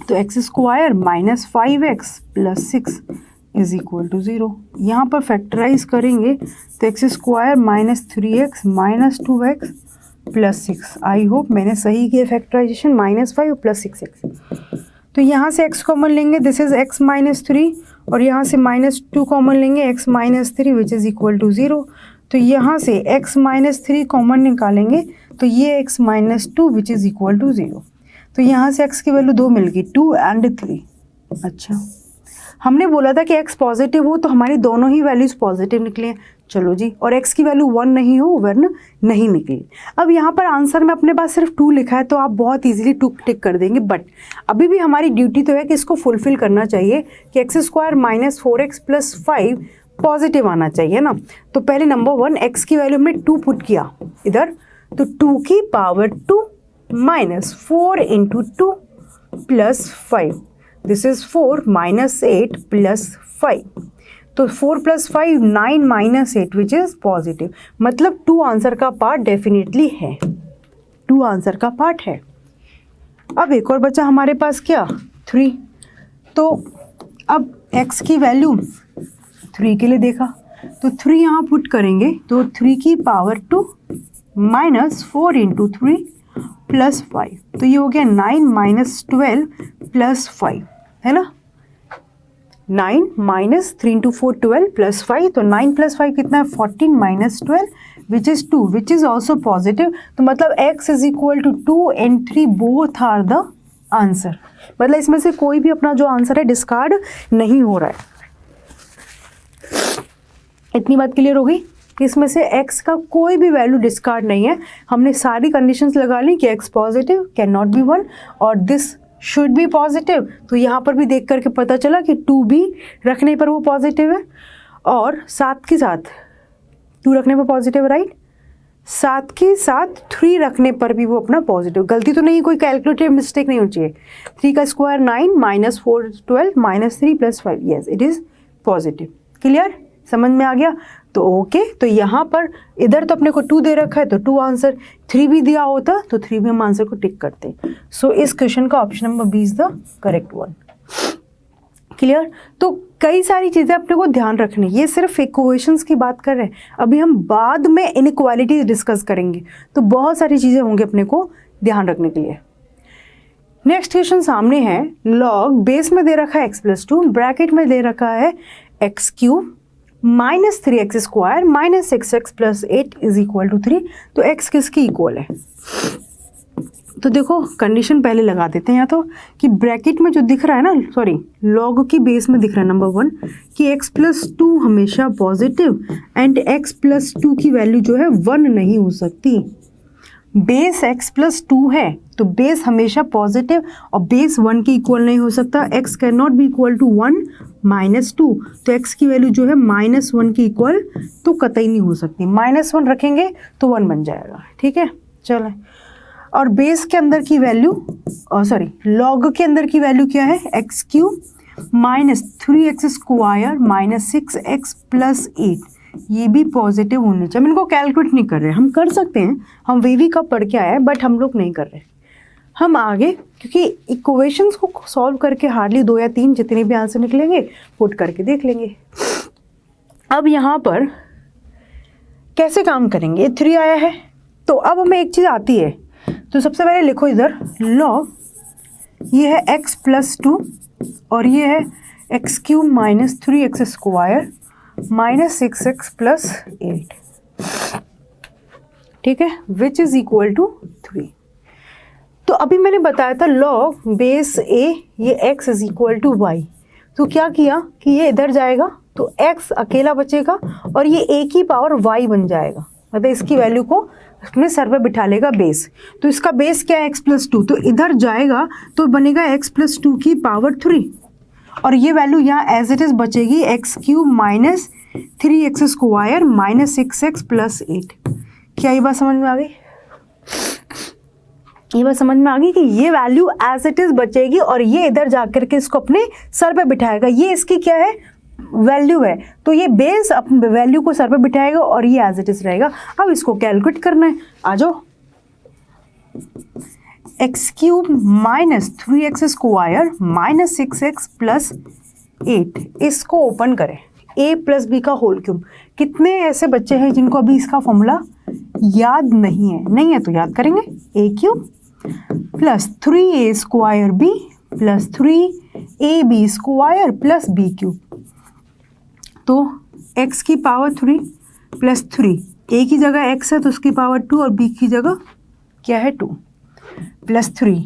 तो x² minus 5x plus 6 is equal to 0। यहाँ पर फैक्टराइज करेंगे तो x² minus 3x minus 2x plus 6। I hope मैंने सही किया फैक्टराइजेशन, -5 प्लस 6x। तो यहाँ से x कॉमन लेंगे, दिस इज x माइनस 3, और यहाँ से -2 कॉमन लेंगे, x minus 3 which is equal to 0। तो यहाँ से x माइनस 3 कॉमन निकालेंगे तो ये x minus 2 which is equal to 0। तो यहाँ से x की वैल्यू 2 मिल गई, 2 एंड 3। अच्छा, हमने बोला था कि x पॉजिटिव हो तो हमारी दोनों ही वैल्यूज पॉजिटिव निकली हैं। चलो जी, और x की वैल्यू 1 नहीं हो वरना नहीं निकली। अब यहाँ पर आंसर में अपने पास सिर्फ 2 लिखा है तो आप बहुत इजीली 2 टिक कर देंगे, बट अभी भी हमारी ड्यूटी तो है कि इसको फुलफिल करना चाहिए कि x² minus 4x plus 5 positive आना चाहिए ना। तो पहले नंबर 1 x की वैल्यू हमने 2 पुट किया इधर, तो 2 की power 2 minus 4 into 2 plus 5, this is 4 minus 8 plus 5। तो 4 plus 5 9 minus 8 which is positive, मतलब 2 आंसर का पार्ट डेफिनेटली है, 2 आंसर का पार्ट है। अब एक और बचा हमारे पास क्या, 3। तो अब x की वैल्यू 3 के लिए देखा तो 3 यहाँ पुट करेंगे तो 3 की पावर 2 माइनस 4 इंटू 3 प्लस 5, तो ये हो गया 9 माइनस 12 प्लस 5, है ना। 9 माइनस 3 इंटू 4 12 प्लस 5, तो 9 प्लस 5 कितना है 14 minus 12 which is 2 which is also positive. तो मतलब x is equal to 2 and 3 both are the answer, मतलब इसमें से कोई भी अपना जो आंसर है डिस्कार्ड नहीं हो रहा है। इतनी बात क्लियर हो गई कि इसमें से x का कोई भी वैल्यू डिस्कार्ड नहीं है। हमने सारी कंडीशंस लगा ली कि x positive can not B 1 और दिस शुड बी पॉजिटिव। तो यहाँ पर भी देख करके पता चला कि 2 भी रखने पर वो पॉजिटिव है और साथ के साथ 2 रखने पर पॉजिटिव, राइट, साथ के साथ 3 रखने पर भी वो अपना पॉजिटिव। गलती तो नहीं, कोई कैलकुलेटिव मिस्टेक नहीं होनी चाहिए। 3 का square 9 minus 4 12 minus 3 plus 5, yes it is positive. Clear, समझ में आ गया? तो ओके, तो यहाँ पर इधर तो अपने को 2 दे रखा है तो 2 आंसर, 3 भी दिया होता तो 3 भी हम आंसर को टिक करते। सो इस क्वेश्चन का option number B is the correct one. Clear? तो कई सारी चीज़ें अपने को ध्यान रखनी, ये सिर्फ इक्वेशंस की बात कर रहे हैं, अभी हम बाद में इनइक्वालिटीज डिस्कस करेंगे तो बहुत सारी चीज़ें होंगी अपने को ध्यान रखने के लिए। नेक्स्ट क्वेश्चन सामने है, लॉग बेस में दे रखा है x प्लस 2, ब्रैकेट में दे रखा है x cube minus 3x square minus 6x plus 8 is equal to 3। तो x किसकी इक्वल है? तो देखो कंडीशन पहले लगा देते हैं यहाँ तो कि ब्रैकेट में जो दिख रहा है ना, सॉरी लॉग की बेस में दिख रहा है नंबर 1 कि x प्लस 2 हमेशा पॉजिटिव एंड x प्लस 2 की वैल्यू जो है 1 नहीं हो सकती। बेस x प्लस 2 है तो बेस हमेशा पॉजिटिव और बेस 1 के इक्वल नहीं हो सकता। x can not be equal to 1 minus 2, तो x की वैल्यू जो है -1 के इक्वल तो कतई नहीं हो सकती। -1 रखेंगे तो 1 बन जाएगा, ठीक है। चलो और बेस के अंदर की वैल्यू लॉग के अंदर की वैल्यू क्या है, x cube minus 3x square minus 6x plus 8, ये भी पॉजिटिव होने चाहिए। हम इनको कैलकुलेट नहीं कर रहे, हम कर सकते हैं, हम वीवी का पढ़ के आए हैं, बट हम लोग नहीं कर रहे। हम आगे, क्योंकि इक्वेशंस को सॉल्व करके हार्डली 2 या 3 जितने भी आंसर निकलेंगे पुट करके देख लेंगे। अब यहाँ पर कैसे काम करेंगे, 3 आया है तो अब हमें एक चीज़ आती है, तो सबसे पहले लिखो इधर लॉग, ये है x प्लस 2 और ये है x cube minus 3x square minus 6x plus 8, ठीक है, विच इज इक्वल टू 3। तो अभी मैंने बताया था लॉग बेस a, ये x is equal to y, तो क्या किया कि ये इधर जाएगा तो x अकेला बचेगा और ये a की पावर y बन जाएगा, मतलब इसकी वैल्यू को अपने सर पे बिठा लेगा बेस। तो इसका बेस क्या है, x प्लस 2, तो इधर जाएगा तो बनेगा x प्लस 2 की पावर 3 और ये वैल्यू यहाँ एज इट इज बचेगी x cube minus 3x square minus 6x plus 8। क्या ये बात समझ में आ गई? ये बात समझ में आ गई कि ये वैल्यू एज इट इज बचेगी और ये इधर जाकर के इसको अपने सर पे बिठाएगा, ये इसकी क्या है, वैल्यू है, तो ये बेस अपने वैल्यू को सर पे बिठाएगा और ये एज इट इज रहेगा। अब इसको कैलकुलेट करना है, आ जाओ। X cube minus 3x square minus 6x plus 8, इसको ओपन करें, a प्लस बी का होल क्यूब। कितने ऐसे बच्चे हैं जिनको अभी इसका फॉर्मूला याद नहीं है? नहीं है तो याद करेंगे, a cube plus 3a square b plus 3ab square plus b cube, तो x की पावर 3 प्लस 3, a की जगह x है तो उसकी पावर 2 और b की जगह क्या है 2 प्लस 3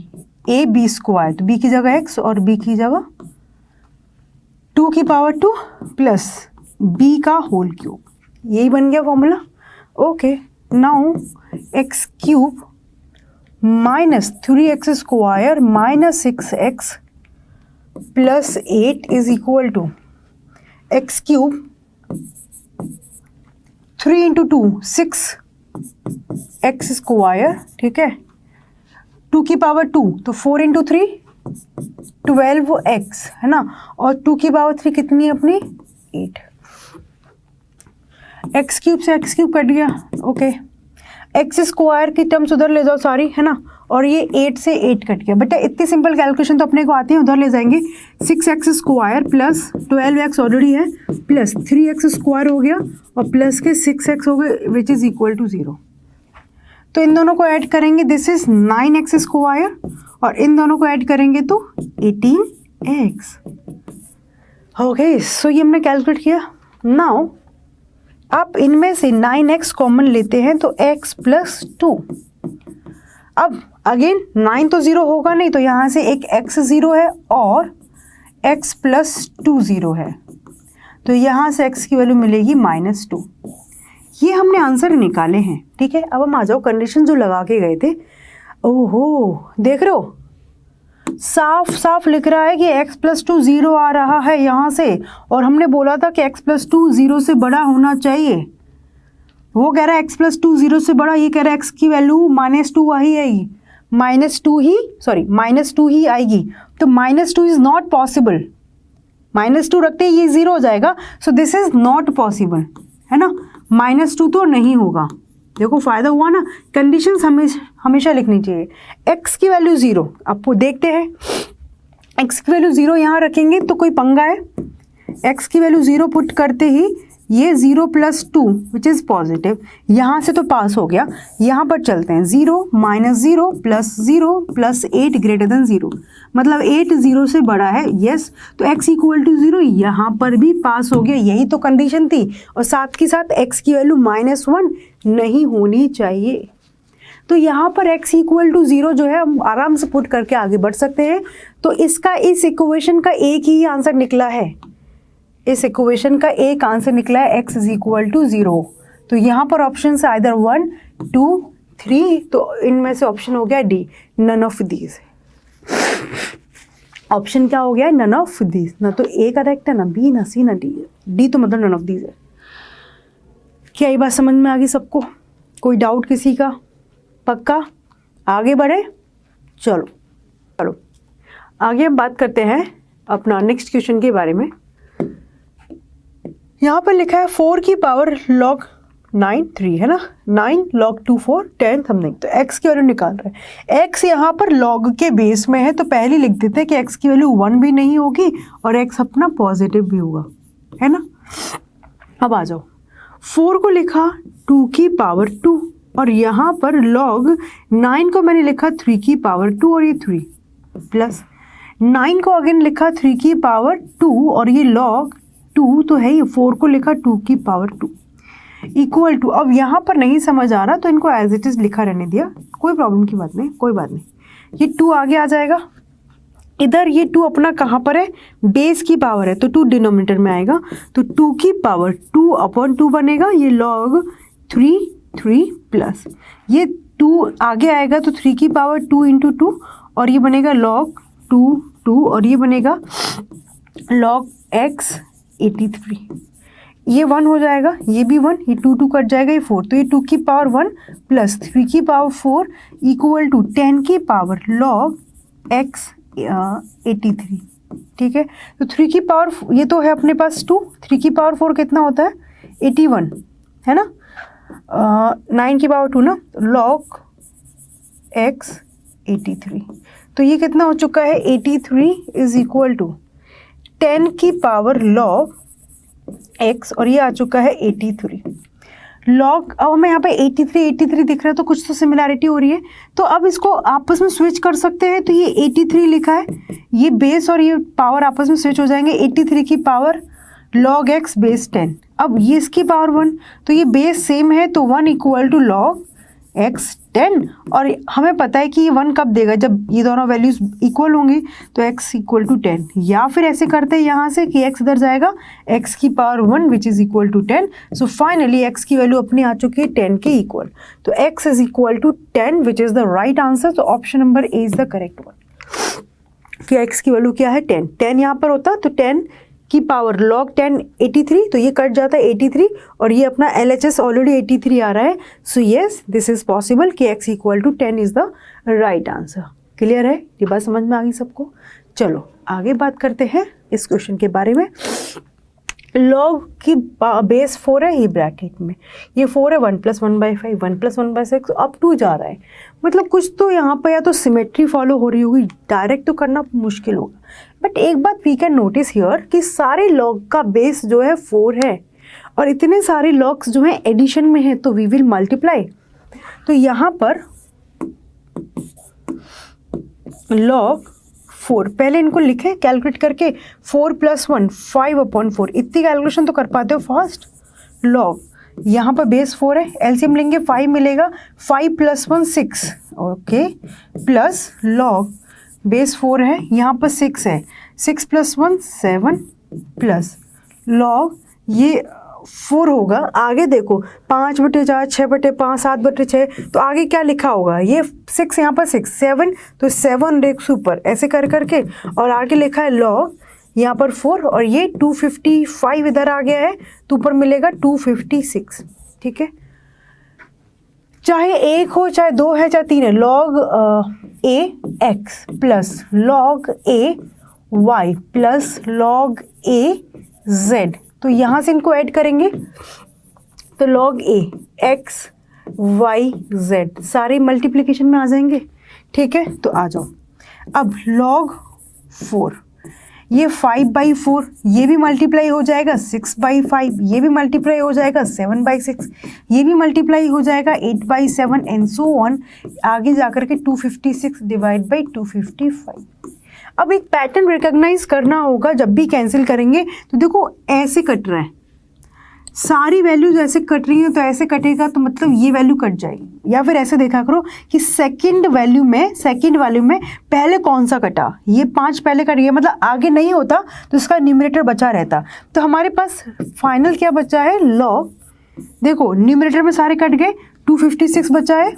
ए बी स्क्वायर, तो b की जगह x और b की जगह 2 की पावर 2 प्लस b का होल क्यूब, यही बन गया formula. Okay, now x cube minus 3x square minus 6x plus 8 is equal to x cube 3 into 2 6x square, ठीक है, 2 की पावर 2 तो 4 इंटू 3 12x है ना, और 2 की पावर 3 कितनी है अपनी 8। एक्स क्यूब से एक्स क्यूब कट गया, ओके, एक्स स्क्वायर की टर्म्स उधर ले जाओ सारी, है ना, और ये 8 से 8 कट गया। बेटा इतनी सिंपल कैलकुलेशन तो अपने को आती है, उधर ले जाएंगे 6x square plus 12x already है प्लस 3x स्क्वायर हो गया और प्लस के 6x हो गए विच इज इक्वल टू 0। तो इन दोनों को ऐड करेंगे, दिस इज 9x स्क्वायर, और इन दोनों को ऐड करेंगे तो 18x। ओके, सो ये हमने कैलकुलेट किया। नाउ आप इनमें से 9x कॉमन लेते हैं तो x प्लस 2। अब अगेन 9 तो 0 होगा नहीं, तो यहाँ से एक x 0 है और x प्लस 2 0 है, तो यहाँ से x की वैल्यू मिलेगी -2। ये हमने आंसर निकाले हैं, ठीक है। अब हम आ जाओ कंडीशन जो लगा के गए थे। ओहो, देख रहे हो साफ साफ लिख रहा है कि x प्लस 2 0 आ रहा है यहाँ से, और हमने बोला था कि x प्लस 2 0 से बड़ा होना चाहिए। वो कह रहा है x प्लस 2 0 से बड़ा, ये कह रहा है x की वैल्यू -2 ही आएगी, -2 ही आएगी, तो -2 इज नॉट पॉसिबल, -2 रखते ही ये 0 हो जाएगा, सो दिस इज नॉट पॉसिबल, है ना, -2 तो नहीं होगा। देखो फायदा हुआ ना, कंडीशंस हमेशा लिखनी चाहिए। x की वैल्यू 0, आपको देखते हैं x की वैल्यू 0 यहाँ रखेंगे तो कोई पंगा है। x की वैल्यू 0 पुट करते ही ये 0 प्लस 2 विच इज़ पॉजिटिव, यहाँ से तो पास हो गया। यहाँ पर चलते हैं 0 -0 प्लस 0 प्लस 8 ग्रेटर देन 0, मतलब 8 0 से बड़ा है, यस, तो x इक्वल टू 0 यहाँ पर भी पास हो गया, यही तो कंडीशन थी। और साथ के साथ x की वैल्यू -1 नहीं होनी चाहिए, तो यहाँ पर x इक्वल टू 0 जो है हम आराम से पुट करके आगे बढ़ सकते हैं। तो इसका इस इक्वेशन का एक ही आंसर निकला है, इस इक्वेशन का एक आंसर निकला है x इज इक्वल टू 0। तो यहाँ पर ऑप्शन है आइदर 1 2 3, तो इनमें से ऑप्शन हो गया d, none of these. Option क्या हो गया, नन ऑफ दीज, ना तो ए करेक्ट है, ना बी, ना सी, ना डी। डी तो मतलब नन ऑफ दीज है। क्या ये बात समझ में आ गई सबको? कोई डाउट किसी का? पक्का? आगे बढ़े, चलो चलो आगे हम बात करते हैं अपना नेक्स्ट क्वेश्चन के बारे में। यहाँ पर लिखा है 4 की पावर log 9 3 है ना, 9 log 2 4 10 समथिंग। तो x की वैल्यू निकाल रहे हैं। x यहाँ पर log के बेस में है तो पहले लिख देते हैं कि x की वैल्यू 1 भी नहीं होगी और x अपना पॉजिटिव भी होगा, है ना। अब आ जाओ, 4 को लिखा 2 की पावर 2 और यहाँ पर log 9 को मैंने लिखा 3 की पावर 2 और ये 3 प्लस 9 को अगेन लिखा 3 की पावर 2 और ये log 2 तो है, ये 4 को लिखा 2 की पावर 2 इक्वल टू। अब यहाँ पर नहीं समझ आ रहा तो इनको एज इट इज लिखा रहने दिया, कोई प्रॉब्लम की बात नहीं, कोई बात नहीं। ये 2 आगे आ जाएगा, इधर ये 2 अपना कहाँ पर है, बेस की पावर है तो 2 डिनोमिनेटर में आएगा तो 2 की पावर 2 अपॉन 2 बनेगा, ये log 3 3 प्लस ये 2 आगे आएगा तो 3 की पावर 2 इंटू 2 और ये बनेगा log 2 2 और ये बनेगा log x 83। ये 1 हो जाएगा, ये भी 1, ये 2 2 कट जाएगा, ये 4 तो ये 2 की पावर 1 प्लस 3 की पावर 4 इक्वल टू 10 की पावर log x 83। ठीक है, तो 3 की पावर ये तो है अपने पास 2, 3 की पावर 4 कितना होता है 81 है ना, 9 की पावर 2 ना, log x 83। तो ये कितना हो चुका है 83 इज इक्वल टू 10 की पावर log x और ये आ चुका है 83 log। अब हमें यहाँ पे 83 दिख रहा है तो कुछ तो सिमिलैरिटी हो रही है, तो अब इसको आपस में स्विच कर सकते हैं। तो ये 83 लिखा है, ये बेस और ये पावर आपस में स्विच हो जाएंगे, 83 की पावर log x बेस 10। अब ये इसकी पावर 1 तो ये बेस सेम है तो 1 इक्वल टू log x 10 और हमें पता है कि ये 1 कब देगा, जब ये दोनों वैल्यूज इक्वल होंगी तो x इक्वल टू 10। या फिर ऐसे करते हैं यहाँ से कि x इधर जाएगा, x की power 1 which is equal to 10। So finally x की वैल्यू अपनी आ चुकी है 10 के इक्वल, तो x is equal to 10 which is the right answer. तो option number A is the correct one कि x की वैल्यू क्या है 10। 10 यहाँ पर होता तो 10 की पावर log 10 83 तो ये कट जाता है 83 और ये अपना LHS ऑलरेडी 83 आ रहा है। So yes this is possible कि x equal to 10 is the right answer. Clear है, ये बात समझ में आ गई सबको। चलो आगे बात करते हैं इस क्वेश्चन के बारे में। log की बेस 4 है, ये ब्रैकेट में ये 4 है, 1 + 1/5 1 + 1/6 अप टू जा रहा है, मतलब कुछ तो यहाँ पर या तो सिमेट्री फॉलो हो रही होगी, डायरेक्ट तो करना मुश्किल होगा। बट एक बात वी कैन नोटिस हियर कि सारे log का बेस जो है 4 है और इतने सारे logs जो हैं एडिशन में है तो वी विल मल्टीप्लाई। तो यहाँ पर log 4 पहले इनको लिखे कैलकुलेट करके, 4 + 1 5/4 इतनी कैलकुलेशन तो कर पाते हो फास्ट। log यहाँ पर बेस 4 है, एलसीएम लेंगे 5 मिलेगा, 5 + 1 6 ओके प्लस log बेस 4 है, यहाँ पर 6 है, 6 + 1 7 प्लस log ये 4 होगा। आगे देखो 5/4 6/5 7/6 तो आगे क्या लिखा होगा, ये 6 यहाँ पर 6 7 तो 7 रेक्स ऊपर ऐसे कर करके और आगे लिखा है log यहाँ पर 4 और ये 255 इधर आ गया है तो ऊपर मिलेगा 256। ठीक है, चाहे 1 हो चाहे 2 है चाहे 3 है, log a x plus log a y plus log a z। तो यहाँ से इनको ऐड करेंगे तो log a x y z सारे मल्टीप्लिकेशन में आ जाएंगे। ठीक है, तो आ जाओ। अब log 4 ये 5/4 ये भी मल्टीप्लाई हो जाएगा, 6/5 ये भी मल्टीप्लाई हो जाएगा, 7/6 ये भी मल्टीप्लाई हो जाएगा, 8/7 एंड सो ऑन आगे जाकर के 256 डिवाइड बाई 255। अब एक पैटर्न रिकॉग्नाइज करना होगा जब भी कैंसिल करेंगे। तो देखो ऐसे कट रहा है, सारी वैल्यूज ऐसे कट रही हैं तो ऐसे कटेगा तो मतलब ये वैल्यू कट जाएगी। या फिर ऐसे देखा करो कि सेकंड वैल्यू में पहले कौन सा कटा, ये 5 पहले कट गया मतलब आगे नहीं होता तो इसका न्यूमरेटर बचा रहता। तो हमारे पास फाइनल क्या बचा है log, देखो न्यूमरेटर में सारे कट गए, 256 बचा है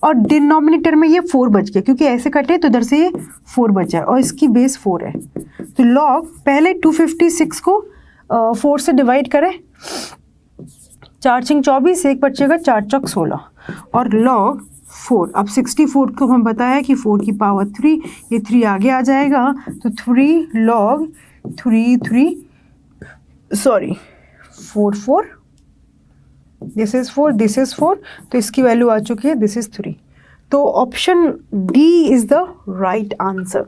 और डिनोमिनेटर में ये 4 बच गया क्योंकि ऐसे कटे तो इधर से ये 4 बचा है और इसकी बेस 4 है। तो log पहले 256 को 4 से डिवाइड करें, 4 × 24 1 बचेगा, 4 × 16 और log 4। अब 64 को हम बताया कि 4 की पावर 3, ये 3 आगे आ जाएगा तो 3 log 4 4, this is 4, this is 4, तो इसकी वैल्यू आ चुकी है, दिस इज 3। तो option D is the right answer.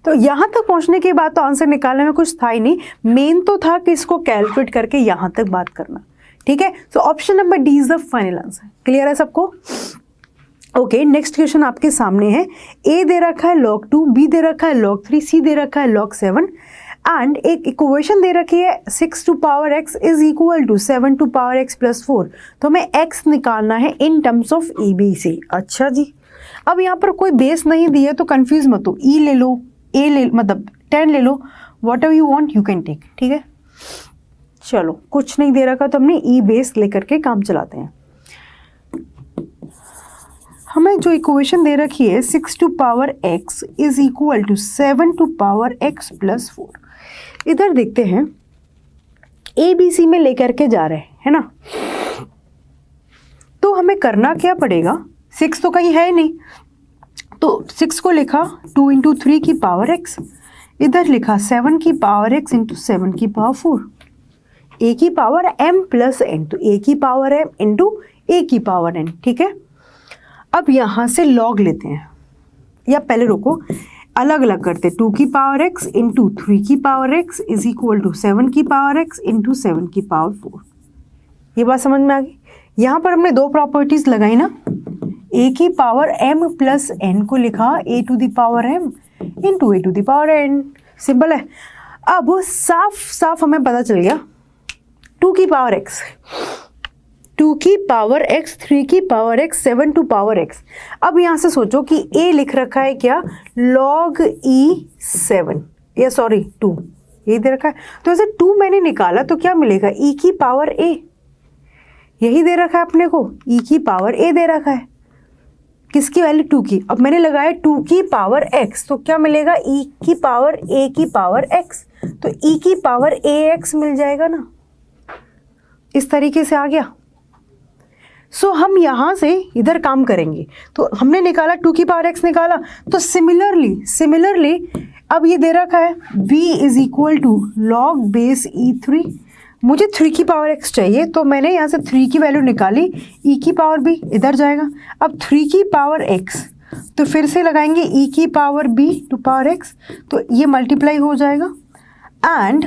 तो यहाँ तक पहुँचने के बाद तो आंसर निकालने में कुछ था ही नहीं, मेन तो था कि इसको कैलकुलेट करके यहाँ तक बात करना। ठीक है, so option number D is the final answer. Clear है सबको? ओके, नेक्स्ट क्वेश्चन आपके सामने है। ए दे रखा है log 2, बी दे रखा है log 3, सी दे रखा है log 7 एंड एक इक्वेशन दे रखी है 6 to power x is equal to 7 to power x plus 4। तो हमें x निकालना है in terms of a B c. अच्छा जी, अब यहाँ पर कोई बेस नहीं दिया तो कंफ्यूज मत हो, e ले लो, a ले मतलब 10 ले लो, whatever you want you can take. ठीक है, चलो कुछ नहीं दे रखा तो हमने e बेस लेकर के काम चलाते हैं। हमें जो इक्वेशन दे रखी है 6 to power x is equal to 7 to power x plus 4। इधर देखते हैं, ए बी सी में लेकर के जा रहे हैं, है ना। तो हमें करना क्या पड़ेगा, 6 तो कहीं है ही नहीं, तो 6 को लिखा 2 इंटू 3 की पावर x, इधर लिखा 7 की पावर x इंटू 7 की पावर 4, a की पावर m प्लस n, तो a की पावर m इंटू a की पावर n। ठीक है, अब यहाँ से लॉग लेते हैं, या पहले रुको अलग अलग करते, 2 की पावर x इंटू 3 की power x is equal to 7 की पावर x इंटू 7 की पावर 4। ये बात समझ में आ गई? यहाँ पर हमने दो प्रॉपर्टीज लगाई ना, a की पावर m प्लस n को लिखा a to the power m into a to the power n। Simple है। अब साफ साफ हमें पता चल गया 2 की पावर x, 2 की पावर x, 3 की power x, 7 to power x। अब यहाँ से सोचो कि a लिख रखा है क्या, log e7, या सॉरी 2, ये दे रखा है, तो ऐसे 2 मैंने निकाला तो क्या मिलेगा, e की पावर a, यही दे रखा है अपने को, e की पावर a दे रखा है, किसकी वैल्यू 2 की। अब मैंने लगाया 2 की पावर x, तो क्या मिलेगा, e की पावर a की पावर x, तो e की पावर ax मिल जाएगा ना। इस तरीके से आ गया। सो हम यहाँ से इधर काम करेंगे, तो हमने निकाला 2 की पावर x निकाला, तो सिमिलरली अब ये दे रखा है b is equal to log base e3। मुझे 3 की पावर x चाहिए, तो मैंने यहाँ से 3 की वैल्यू निकाली, e की पावर b इधर जाएगा। अब 3 की पावर x, तो फिर से लगाएंगे e की power b to power x, तो ये मल्टीप्लाई हो जाएगा एंड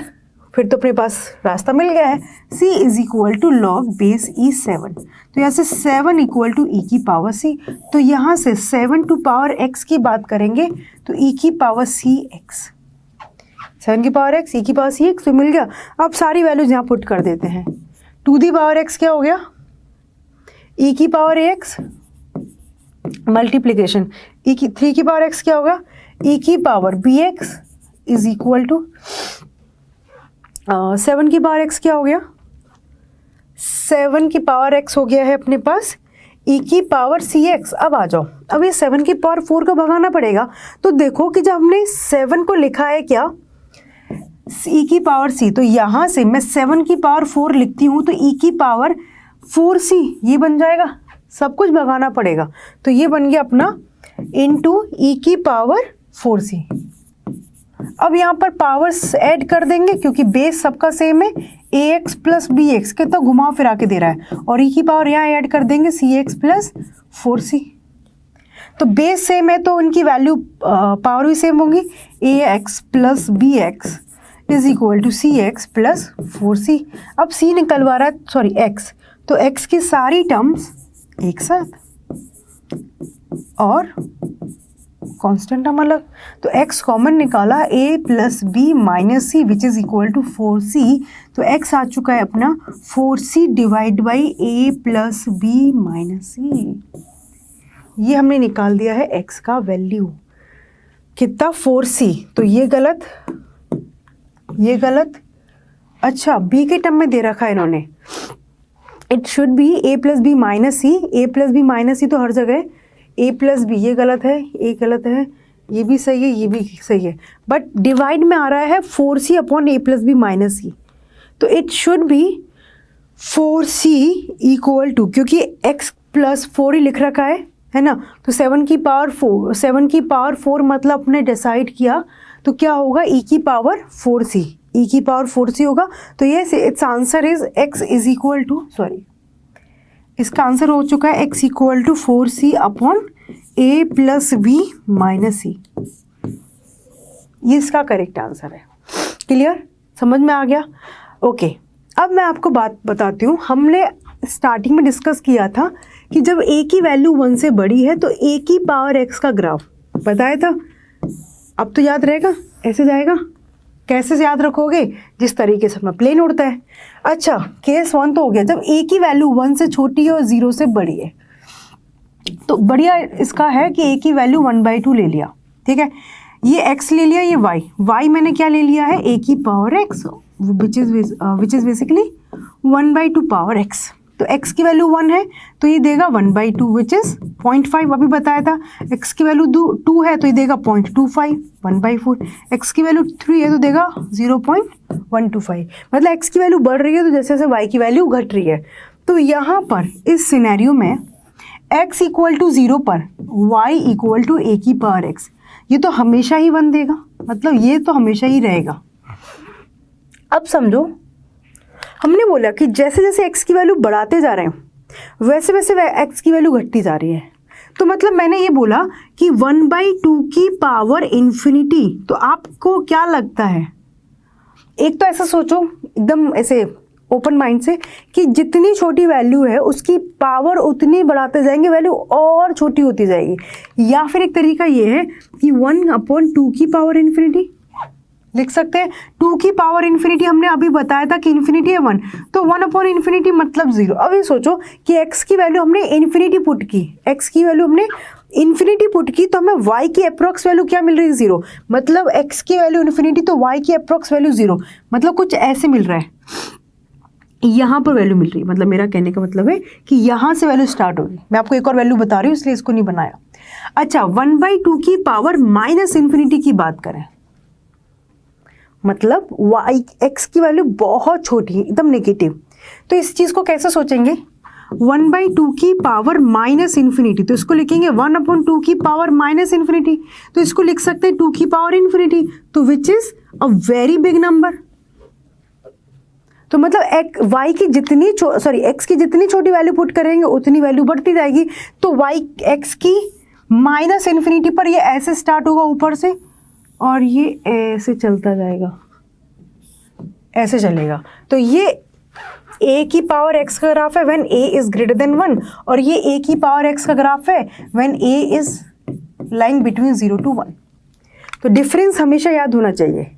फिर तो अपने पास रास्ता मिल गया है, c is equal to log base e7। तो यहाँ से 7 इक्वल टू e की पावर c, तो यहाँ से 7 टू पावर x की बात करेंगे तो e की पावर cx, 7 की पावर x, e की पावर cx, तो मिल गया। अब सारी वैल्यूज यहाँ पुट कर देते हैं, 2 दी पावर x क्या हो गया, e की पावर ax मल्टीप्लीकेशन, 3 की पावर x क्या होगा, e की power bx is equal to 7 की पावर x क्या हो गया, 7 की पावर x हो गया है अपने पास e की पावर cx। अब आ जाओ, अब ये 7 की पावर 4 को भगाना पड़ेगा, तो देखो कि जब हमने 7 को लिखा है क्या, e की पावर c, तो यहाँ से मैं 7 की पावर 4 लिखती हूँ तो e की पावर 4c ये बन जाएगा, सब कुछ भगाना पड़ेगा, तो ये बन गया अपना इंटू e की पावर 4c। अब यहाँ पर पावर्स ऐड कर देंगे क्योंकि बेस सबका सेम है, ax प्लस bx, कितना घुमा फिरा के दे रहा है, और e की पावर यहाँ ऐड कर देंगे cx प्लस 4c। तो बेस सेम है तो उनकी वैल्यू पावर भी सेम होंगी, ax plus bx is equal to cx plus 4c। अब c निकलवा रहा है, सॉरी x, तो x की सारी टर्म्स एक साथ और कांस्टेंट टर्म अलग, तो x कॉमन निकाला, a plus B minus C which is equal to 4c, तो x आ चुका है अपना 4c divide by a plus B minus C. ये हमने निकाल दिया है x का वैल्यू कितना, 4c, तो ये गलत, ये गलत। अच्छा, b के टर्म में दे रखा है इन्होंने, it should be a plus B minus C, a plus B minus C तो हर जगह a प्लस बी, ये गलत है, ये गलत है, ये भी सही है, ये भी सही है, बट डिवाइड में आ रहा है 4c upon a plus B minus C, तो it should be 4c equal to, क्योंकि x +4 ही लिख रखा है ना। तो 7 की पावर 4, 7 की पावर 4 मतलब अपने डिसाइड किया तो क्या होगा, e की पावर 4c, e की पावर 4c होगा। तो ये its answer is x is equal to, sorry इसका आंसर हो चुका है x equal to 4c upon a plus b minus c। ये इसका करेक्ट आंसर है। क्लियर, समझ में आ गया? ओके, अब मैं आपको बात बताती हूँ। हमने स्टार्टिंग में डिस्कस किया था कि जब a की वैल्यू 1 से बड़ी है तो a की पावर x का ग्राफ बताया था। अब तो याद रहेगा, ऐसे जाएगा। कैसे से याद रखोगे? जिस तरीके से अपना प्लेन उड़ता है। अच्छा, केस 1 तो हो गया जब a की वैल्यू 1 से छोटी है और 0 से बड़ी है। तो बढ़िया इसका है कि a की वैल्यू 1/2 ले लिया, ठीक है। ये x ले लिया, ये y मैंने क्या ले लिया है, a की power x which is basically 1/2 power x। तो x की वैल्यू 1 है तो ये देगा 1/2 विच इज 0.5, अभी बताया था। x की वैल्यू 2 है तो ये देगा 0.25, 1/4। x की वैल्यू 3 है तो देगा 0.125। मतलब x की वैल्यू बढ़ रही है तो जैसे जैसे y की वैल्यू घट रही है। तो यहाँ पर इस सिनेरियो में x इक्वल टू 0 पर y इक्वल टू a की पावर x, ये तो हमेशा ही 1 देगा, मतलब ये तो हमेशा ही रहेगा। अब समझो, हमने बोला कि जैसे जैसे x की वैल्यू बढ़ाते जा रहे हैं वैसे वैसे x की वैल्यू घटती जा रही है। तो मतलब मैंने ये बोला कि 1/2 की पावर इन्फिनिटी। तो आपको क्या लगता है, एक तो ऐसा सोचो एकदम ऐसे ओपन माइंड से कि जितनी छोटी वैल्यू है उसकी पावर उतनी बढ़ाते जाएंगे, वैल्यू और छोटी होती जाएगी। या फिर एक तरीका ये है कि 1/2 की पावर इन्फिनिटी लिख सकते हैं। 2 की पावर इन्फिनिटी हमने अभी बताया था कि इन्फिनिटी है 1, तो 1/इन्फिनिटी मतलब 0। अब ये सोचो कि x की वैल्यू हमने इन्फिनिटी पुट की, x की वैल्यू हमने इन्फिनिटी पुट की तो हमें y की अप्रोक्स वैल्यू क्या मिल रही है, 0। मतलब x की वैल्यू इन्फिनिटी तो y की अप्रोक्स वैल्यू 0, मतलब कुछ ऐसे मिल रहा है। यहाँ पर वैल्यू मिल रही है, मतलब मेरा कहने का मतलब है कि यहाँ से वैल्यू स्टार्ट होगी। मैं आपको एक और वैल्यू बता रही हूँ इसलिए इसको नहीं बनाया। अच्छा, 1/2 की पावर माइनस इन्फिनिटी की बात करें, मतलब x की वैल्यू बहुत छोटी है, एकदम नेगेटिव। तो इस चीज को कैसे सोचेंगे, 1/2 की पावर माइनस इन्फिनिटी, तो इसको लिखेंगे 1/2 की पावर माइनस इन्फिनिटी। तो इसको लिख सकते हैं 2 की पावर इन्फिनिटी, तो which is a very big number. तो मतलब y की जितनी x की जितनी छोटी वैल्यू पुट करेंगे उतनी वैल्यू बढ़ती जाएगी। तो x की माइनस इन्फिनिटी पर ये ऐसे स्टार्ट होगा ऊपर से और ये ऐसे चलता जाएगा, ऐसे चलेगा। तो ये a की पावर x का ग्राफ है when a is greater then 1, और ये a की पावर x का ग्राफ है when a is lying between 0 to 1। तो डिफरेंस हमेशा याद होना चाहिए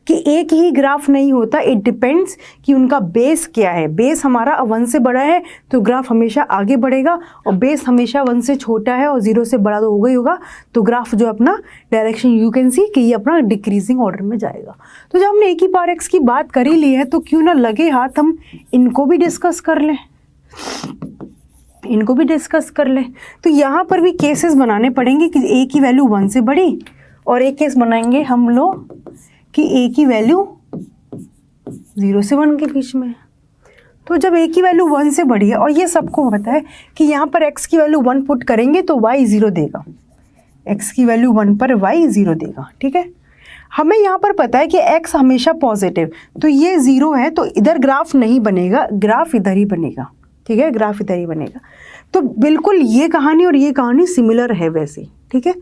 कि एक ही ग्राफ नहीं होता, इट डिपेंड्स कि उनका बेस क्या है। बेस हमारा 1 से बड़ा है तो ग्राफ हमेशा आगे बढ़ेगा, और बेस हमेशा 1 से छोटा है और 0 से बड़ा तो होगा ही होगा, तो ग्राफ जो अपना डायरेक्शन यू कैन सी कि ये अपना डिक्रीजिंग ऑर्डर में जाएगा। तो जब हमने a की पावर x की बात कर ही ली है तो क्यों ना लगे हाथ हम इनको भी डिस्कस कर लें, इनको भी डिस्कस कर लें। तो यहाँ पर भी केसेस बनाने पड़ेंगे कि a की वैल्यू 1 से बड़ी, और एक केस बनाएंगे हम लोग कि a की वैल्यू 0 से 1 के बीच में। तो जब a की वैल्यू 1 से बड़ी है और ये सबको पता है कि यहाँ पर x की वैल्यू 1 पुट करेंगे तो y 0 देगा, x की वैल्यू 1 पर y 0 देगा, ठीक है। हमें यहाँ पर पता है कि x हमेशा पॉजिटिव, तो ये 0 है तो इधर ग्राफ नहीं बनेगा, ग्राफ इधर ही बनेगा, ठीक है, ग्राफ इधर ही बनेगा। तो बिल्कुल ये कहानी और ये कहानी सिमिलर है वैसे, ठीक है।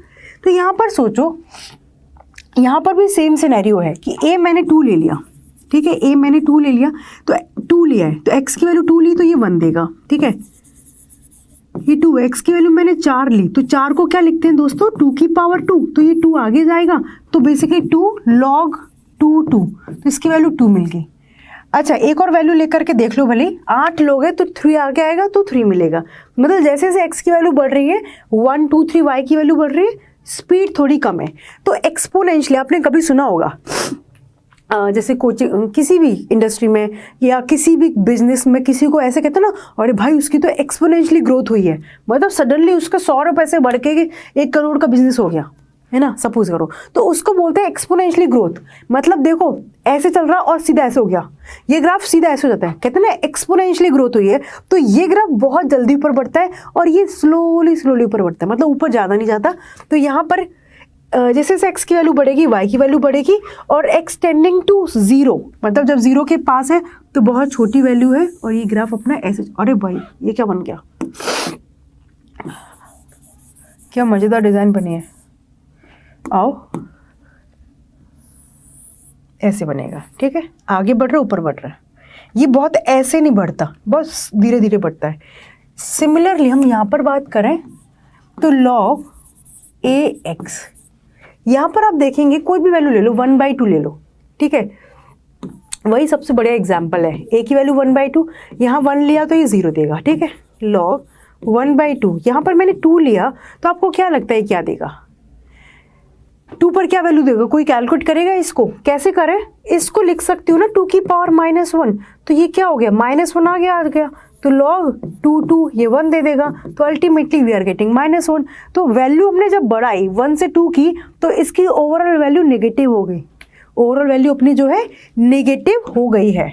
तो यहाँ पर सोचो, यहाँ पर भी सेम सिनेरियो है कि a मैंने 2 ले लिया, ठीक है, a मैंने 2 ले लिया, तो 2 लिया है तो x की वैल्यू 2 ली तो ये 1 देगा, ठीक है। ये 2, x की वैल्यू मैंने 4 ली तो 4 को क्या लिखते हैं दोस्तों, 2 की पावर 2, तो ये 2 आगे जाएगा तो बेसिकली 2 log 2, तो इसकी वैल्यू 2 मिल गई। अच्छा, एक और वैल्यू लेकर के देख लो भले, 8 लोग है तो 3 आगे आएगा तो 3 मिलेगा। मतलब जैसे जैसे x की वैल्यू बढ़ रही है 1 2 3 y की वैल्यू बढ़ रही है, स्पीड थोड़ी कम है। तो एक्सपोनेंशियली आपने कभी सुना होगा, जैसे कोचिंग किसी भी इंडस्ट्री में या किसी भी बिजनेस में किसी को ऐसे कहते हैं ना, अरे भाई उसकी तो एक्सपोनेंशियली ग्रोथ हुई है, मतलब सडनली उसका 100 रुपये से बढ़ के 1 करोड़ का बिजनेस हो गया, है ना, सपोज करो, तो उसको बोलते हैं एक्सपोनेंशियली ग्रोथ। मतलब देखो ऐसे चल रहा और सीधा ऐसे हो गया, ये ग्राफ सीधा ऐसे हो जाता है, कहते हैं ना एक्सपोनेंशियली ग्रोथ हुई है। तो ये ग्राफ बहुत जल्दी ऊपर बढ़ता है और ये स्लोली स्लोली ऊपर बढ़ता है, मतलब ऊपर ज़्यादा नहीं जाता। तो यहाँ पर जैसे जैसे x की वैल्यू बढ़ेगी y की वैल्यू बढ़ेगी, और x टेंडिंग टू 0, मतलब जब 0 के पास है तो बहुत छोटी वैल्यू है, और ये ग्राफ अपना ऐसे, अरे भाई ये क्या बन गया, क्या मज़ेदार डिज़ाइन बनी है। आओ ऐसे बनेगा, ठीक है, आगे बढ़ रहा है ऊपर बढ़ रहा है, ये बहुत ऐसे नहीं बढ़ता, बस धीरे धीरे बढ़ता है। सिमिलरली हम यहाँ पर बात करें तो log ax, यहाँ पर आप देखेंगे कोई भी वैल्यू ले लो, 1/2 ले लो, ठीक है, वही सबसे बढ़िया एग्जाम्पल है। a की वैल्यू 1/2, यहाँ 1 लिया तो ये 0 देगा, ठीक है, log 1/2, यहाँ पर मैंने 2 लिया तो आपको क्या लगता है क्या देगा, 2 पर क्या वैल्यू देगा, कोई कैलकुलेट करेगा इसको, कैसे करें, इसको लिख सकती हूँ ना 2 की पावर -1, तो ये क्या हो गया -1 आ गया, तो log 2 ये 1 दे देगा, तो अल्टीमेटली वी आर गेटिंग -1। तो वैल्यू हमने जब बढ़ाई 1 से 2 की तो इसकी ओवरऑल वैल्यू नेगेटिव हो गई, ओवरऑल वैल्यू अपनी जो है नेगेटिव हो गई है।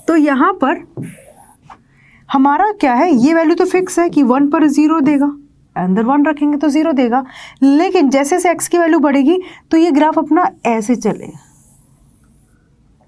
तो यहाँ पर हमारा क्या है, ये वैल्यू तो फिक्स है कि 1 पर 0 देगा, अंदर 1 रखेंगे तो 0 देगा, लेकिन जैसे जैसे x की वैल्यू बढ़ेगी तो ये ग्राफ अपना ऐसे चलेगा,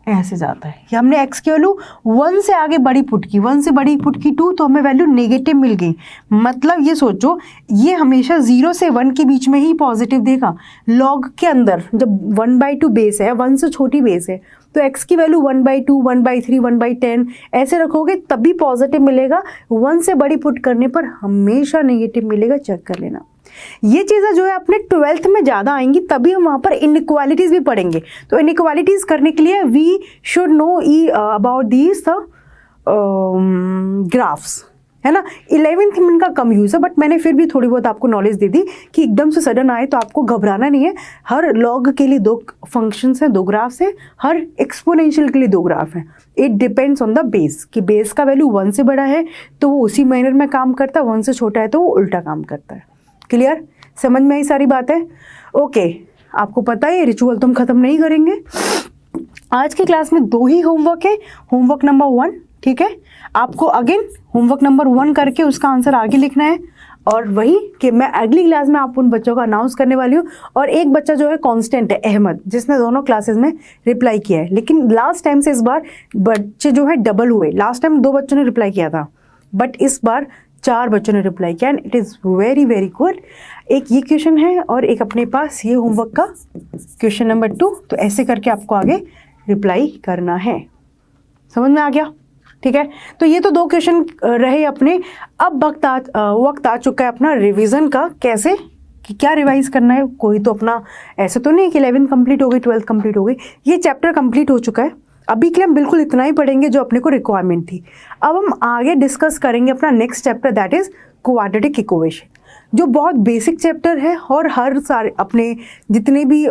ऐसे जाता है। कि हमने x की वैल्यू 1 से आगे बड़ी पुट की, 1 से बड़ी पुट की 2, तो हमें वैल्यू नेगेटिव मिल गई। मतलब ये सोचो ये हमेशा 0 से 1 के बीच में ही पॉजिटिव देगा। लॉग के अंदर जब 1/2 बेस है, 1 से छोटी बेस है, तो x की वैल्यू 1/2, 1/3, 1/10 ऐसे रखोगे तभी पॉजिटिव मिलेगा। 1 से बड़ी पुट करने पर हमेशा नेगेटिव मिलेगा, चेक कर लेना। ये चीज़ें जो है अपने 12th में ज़्यादा आएंगी, तभी हम वहाँ पर इनइक्वालिटीज़ भी पढ़ेंगे। तो इनइक्वालिटीज़ करने के लिए we should know about these graphs, है ना। 11th में इनका कम यूज़ है, बट मैंने फिर भी थोड़ी बहुत आपको नॉलेज दे दी कि एकदम से सडन आए तो आपको घबराना नहीं है। हर लॉग के लिए 2 फंक्शंस हैं, 2 ग्राफ्स हैं, हर एक्सपोनेंशियल के लिए 2 ग्राफ हैं। It depends on the base, कि बेस का वैल्यू 1 से बड़ा है तो वो उसी मैनर में काम करता है, 1 से छोटा है तो वो उल्टा काम करता है। क्लियर, समझ में आई सारी बातें? ओके, आपको पता है ये रिचुअल तो हम खत्म नहीं करेंगे। आज की क्लास में 2 ही होमवर्क है। होमवर्क नंबर 1, ठीक है, आपको अगेन होमवर्क नंबर 1 करके उसका आंसर आगे लिखना है, और वही कि मैं अगली क्लास में आप उन बच्चों का अनाउंस करने वाली हूँ। और एक बच्चा जो है कांस्टेंट है, अहमद, जिसने दोनों क्लासेस में रिप्लाई किया है, लेकिन लास्ट टाइम से इस बार बच्चे जो है डबल हुए। लास्ट टाइम 2 बच्चों ने रिप्लाई किया था, बट इस बार 4 बच्चों ने रिप्लाई किया, and it is very very good. एक ये क्वेश्चन है और एक अपने पास ये होमवर्क का क्वेश्चन नंबर 2, तो ऐसे करके आपको आगे रिप्लाई करना है। समझ में आ गया? ठीक है, तो ये तो 2 क्वेश्चन रहे अपने। अब वक्त आ चुका है अपना रिवीजन का, कैसे कि क्या रिवाइज करना है। कोई तो अपना ऐसे तो नहीं कि 11th कंप्लीट हो गई, 12th कंप्लीट हो गई, ये चैप्टर कंप्लीट हो चुका है। अभी के लिए हम बिल्कुल इतना ही पढ़ेंगे जो अपने को रिक्वायरमेंट थी। अब हम आगे डिस्कस करेंगे अपना next chapter, that is quadratic equation, जो बहुत बेसिक चैप्टर है, और हर सारे अपने जितने भी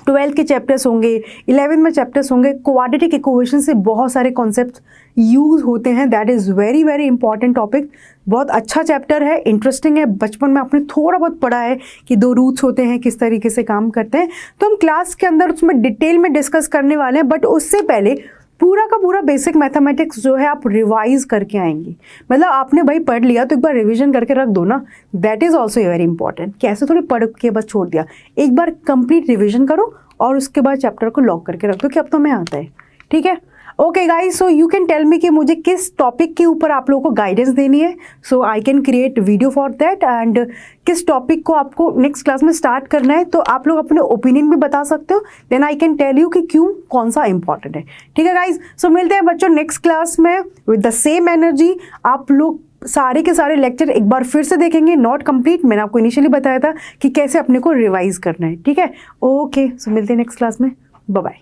12th के चैप्टर्स होंगे, 11th में चैप्टर्स होंगे, क्वाड्रेटिक इक्वेशन से बहुत सारे कॉन्सेप्ट यूज होते हैं। That is very very important topic. बहुत अच्छा चैप्टर है, इंटरेस्टिंग है। बचपन में आपने थोड़ा बहुत पढ़ा है कि 2 रूट्स होते हैं, किस तरीके से काम करते हैं, तो हम क्लास के अंदर उसमें डिटेल में डिस्कस करने वाले हैं। बट उससे पहले पूरा का पूरा बेसिक मैथमेटिक्स जो है आप रिवाइज करके आएंगे। मतलब आपने भाई पढ़ लिया तो एक बार रिवीजन करके रख दो ना, that is also very important. कैसे थोड़ी पढ़ के बस छोड़ दिया, एक बार कंप्लीट रिवीजन करो और उसके बाद चैप्टर को लॉक करके रख दो कि अब तो हमें आता है। ठीक है, okay guys, so you can tell me कि मुझे किस टॉपिक के ऊपर आप लोगों को गाइडेंस देनी है, so I can create video for that. And किस टॉपिक को आपको नेक्स्ट क्लास में स्टार्ट करना है, तो आप लोग अपने ओपिनियन भी बता सकते हो, then I can tell you कि क्यों कौन सा इंपॉर्टेंट है। ठीक है गाइज, सो मिलते हैं बच्चों नेक्स्ट क्लास में विद द सेम एनर्जी। आप लोग सारे के सारे लेक्चर एक बार फिर से देखेंगे, नॉट कंप्लीट। मैंने आपको इनिशियली बताया था कि कैसे अपने को रिवाइज करना है। ठीक है, ओके, सो मिलते हैं नेक्स्ट क्लास में, बाय बाय।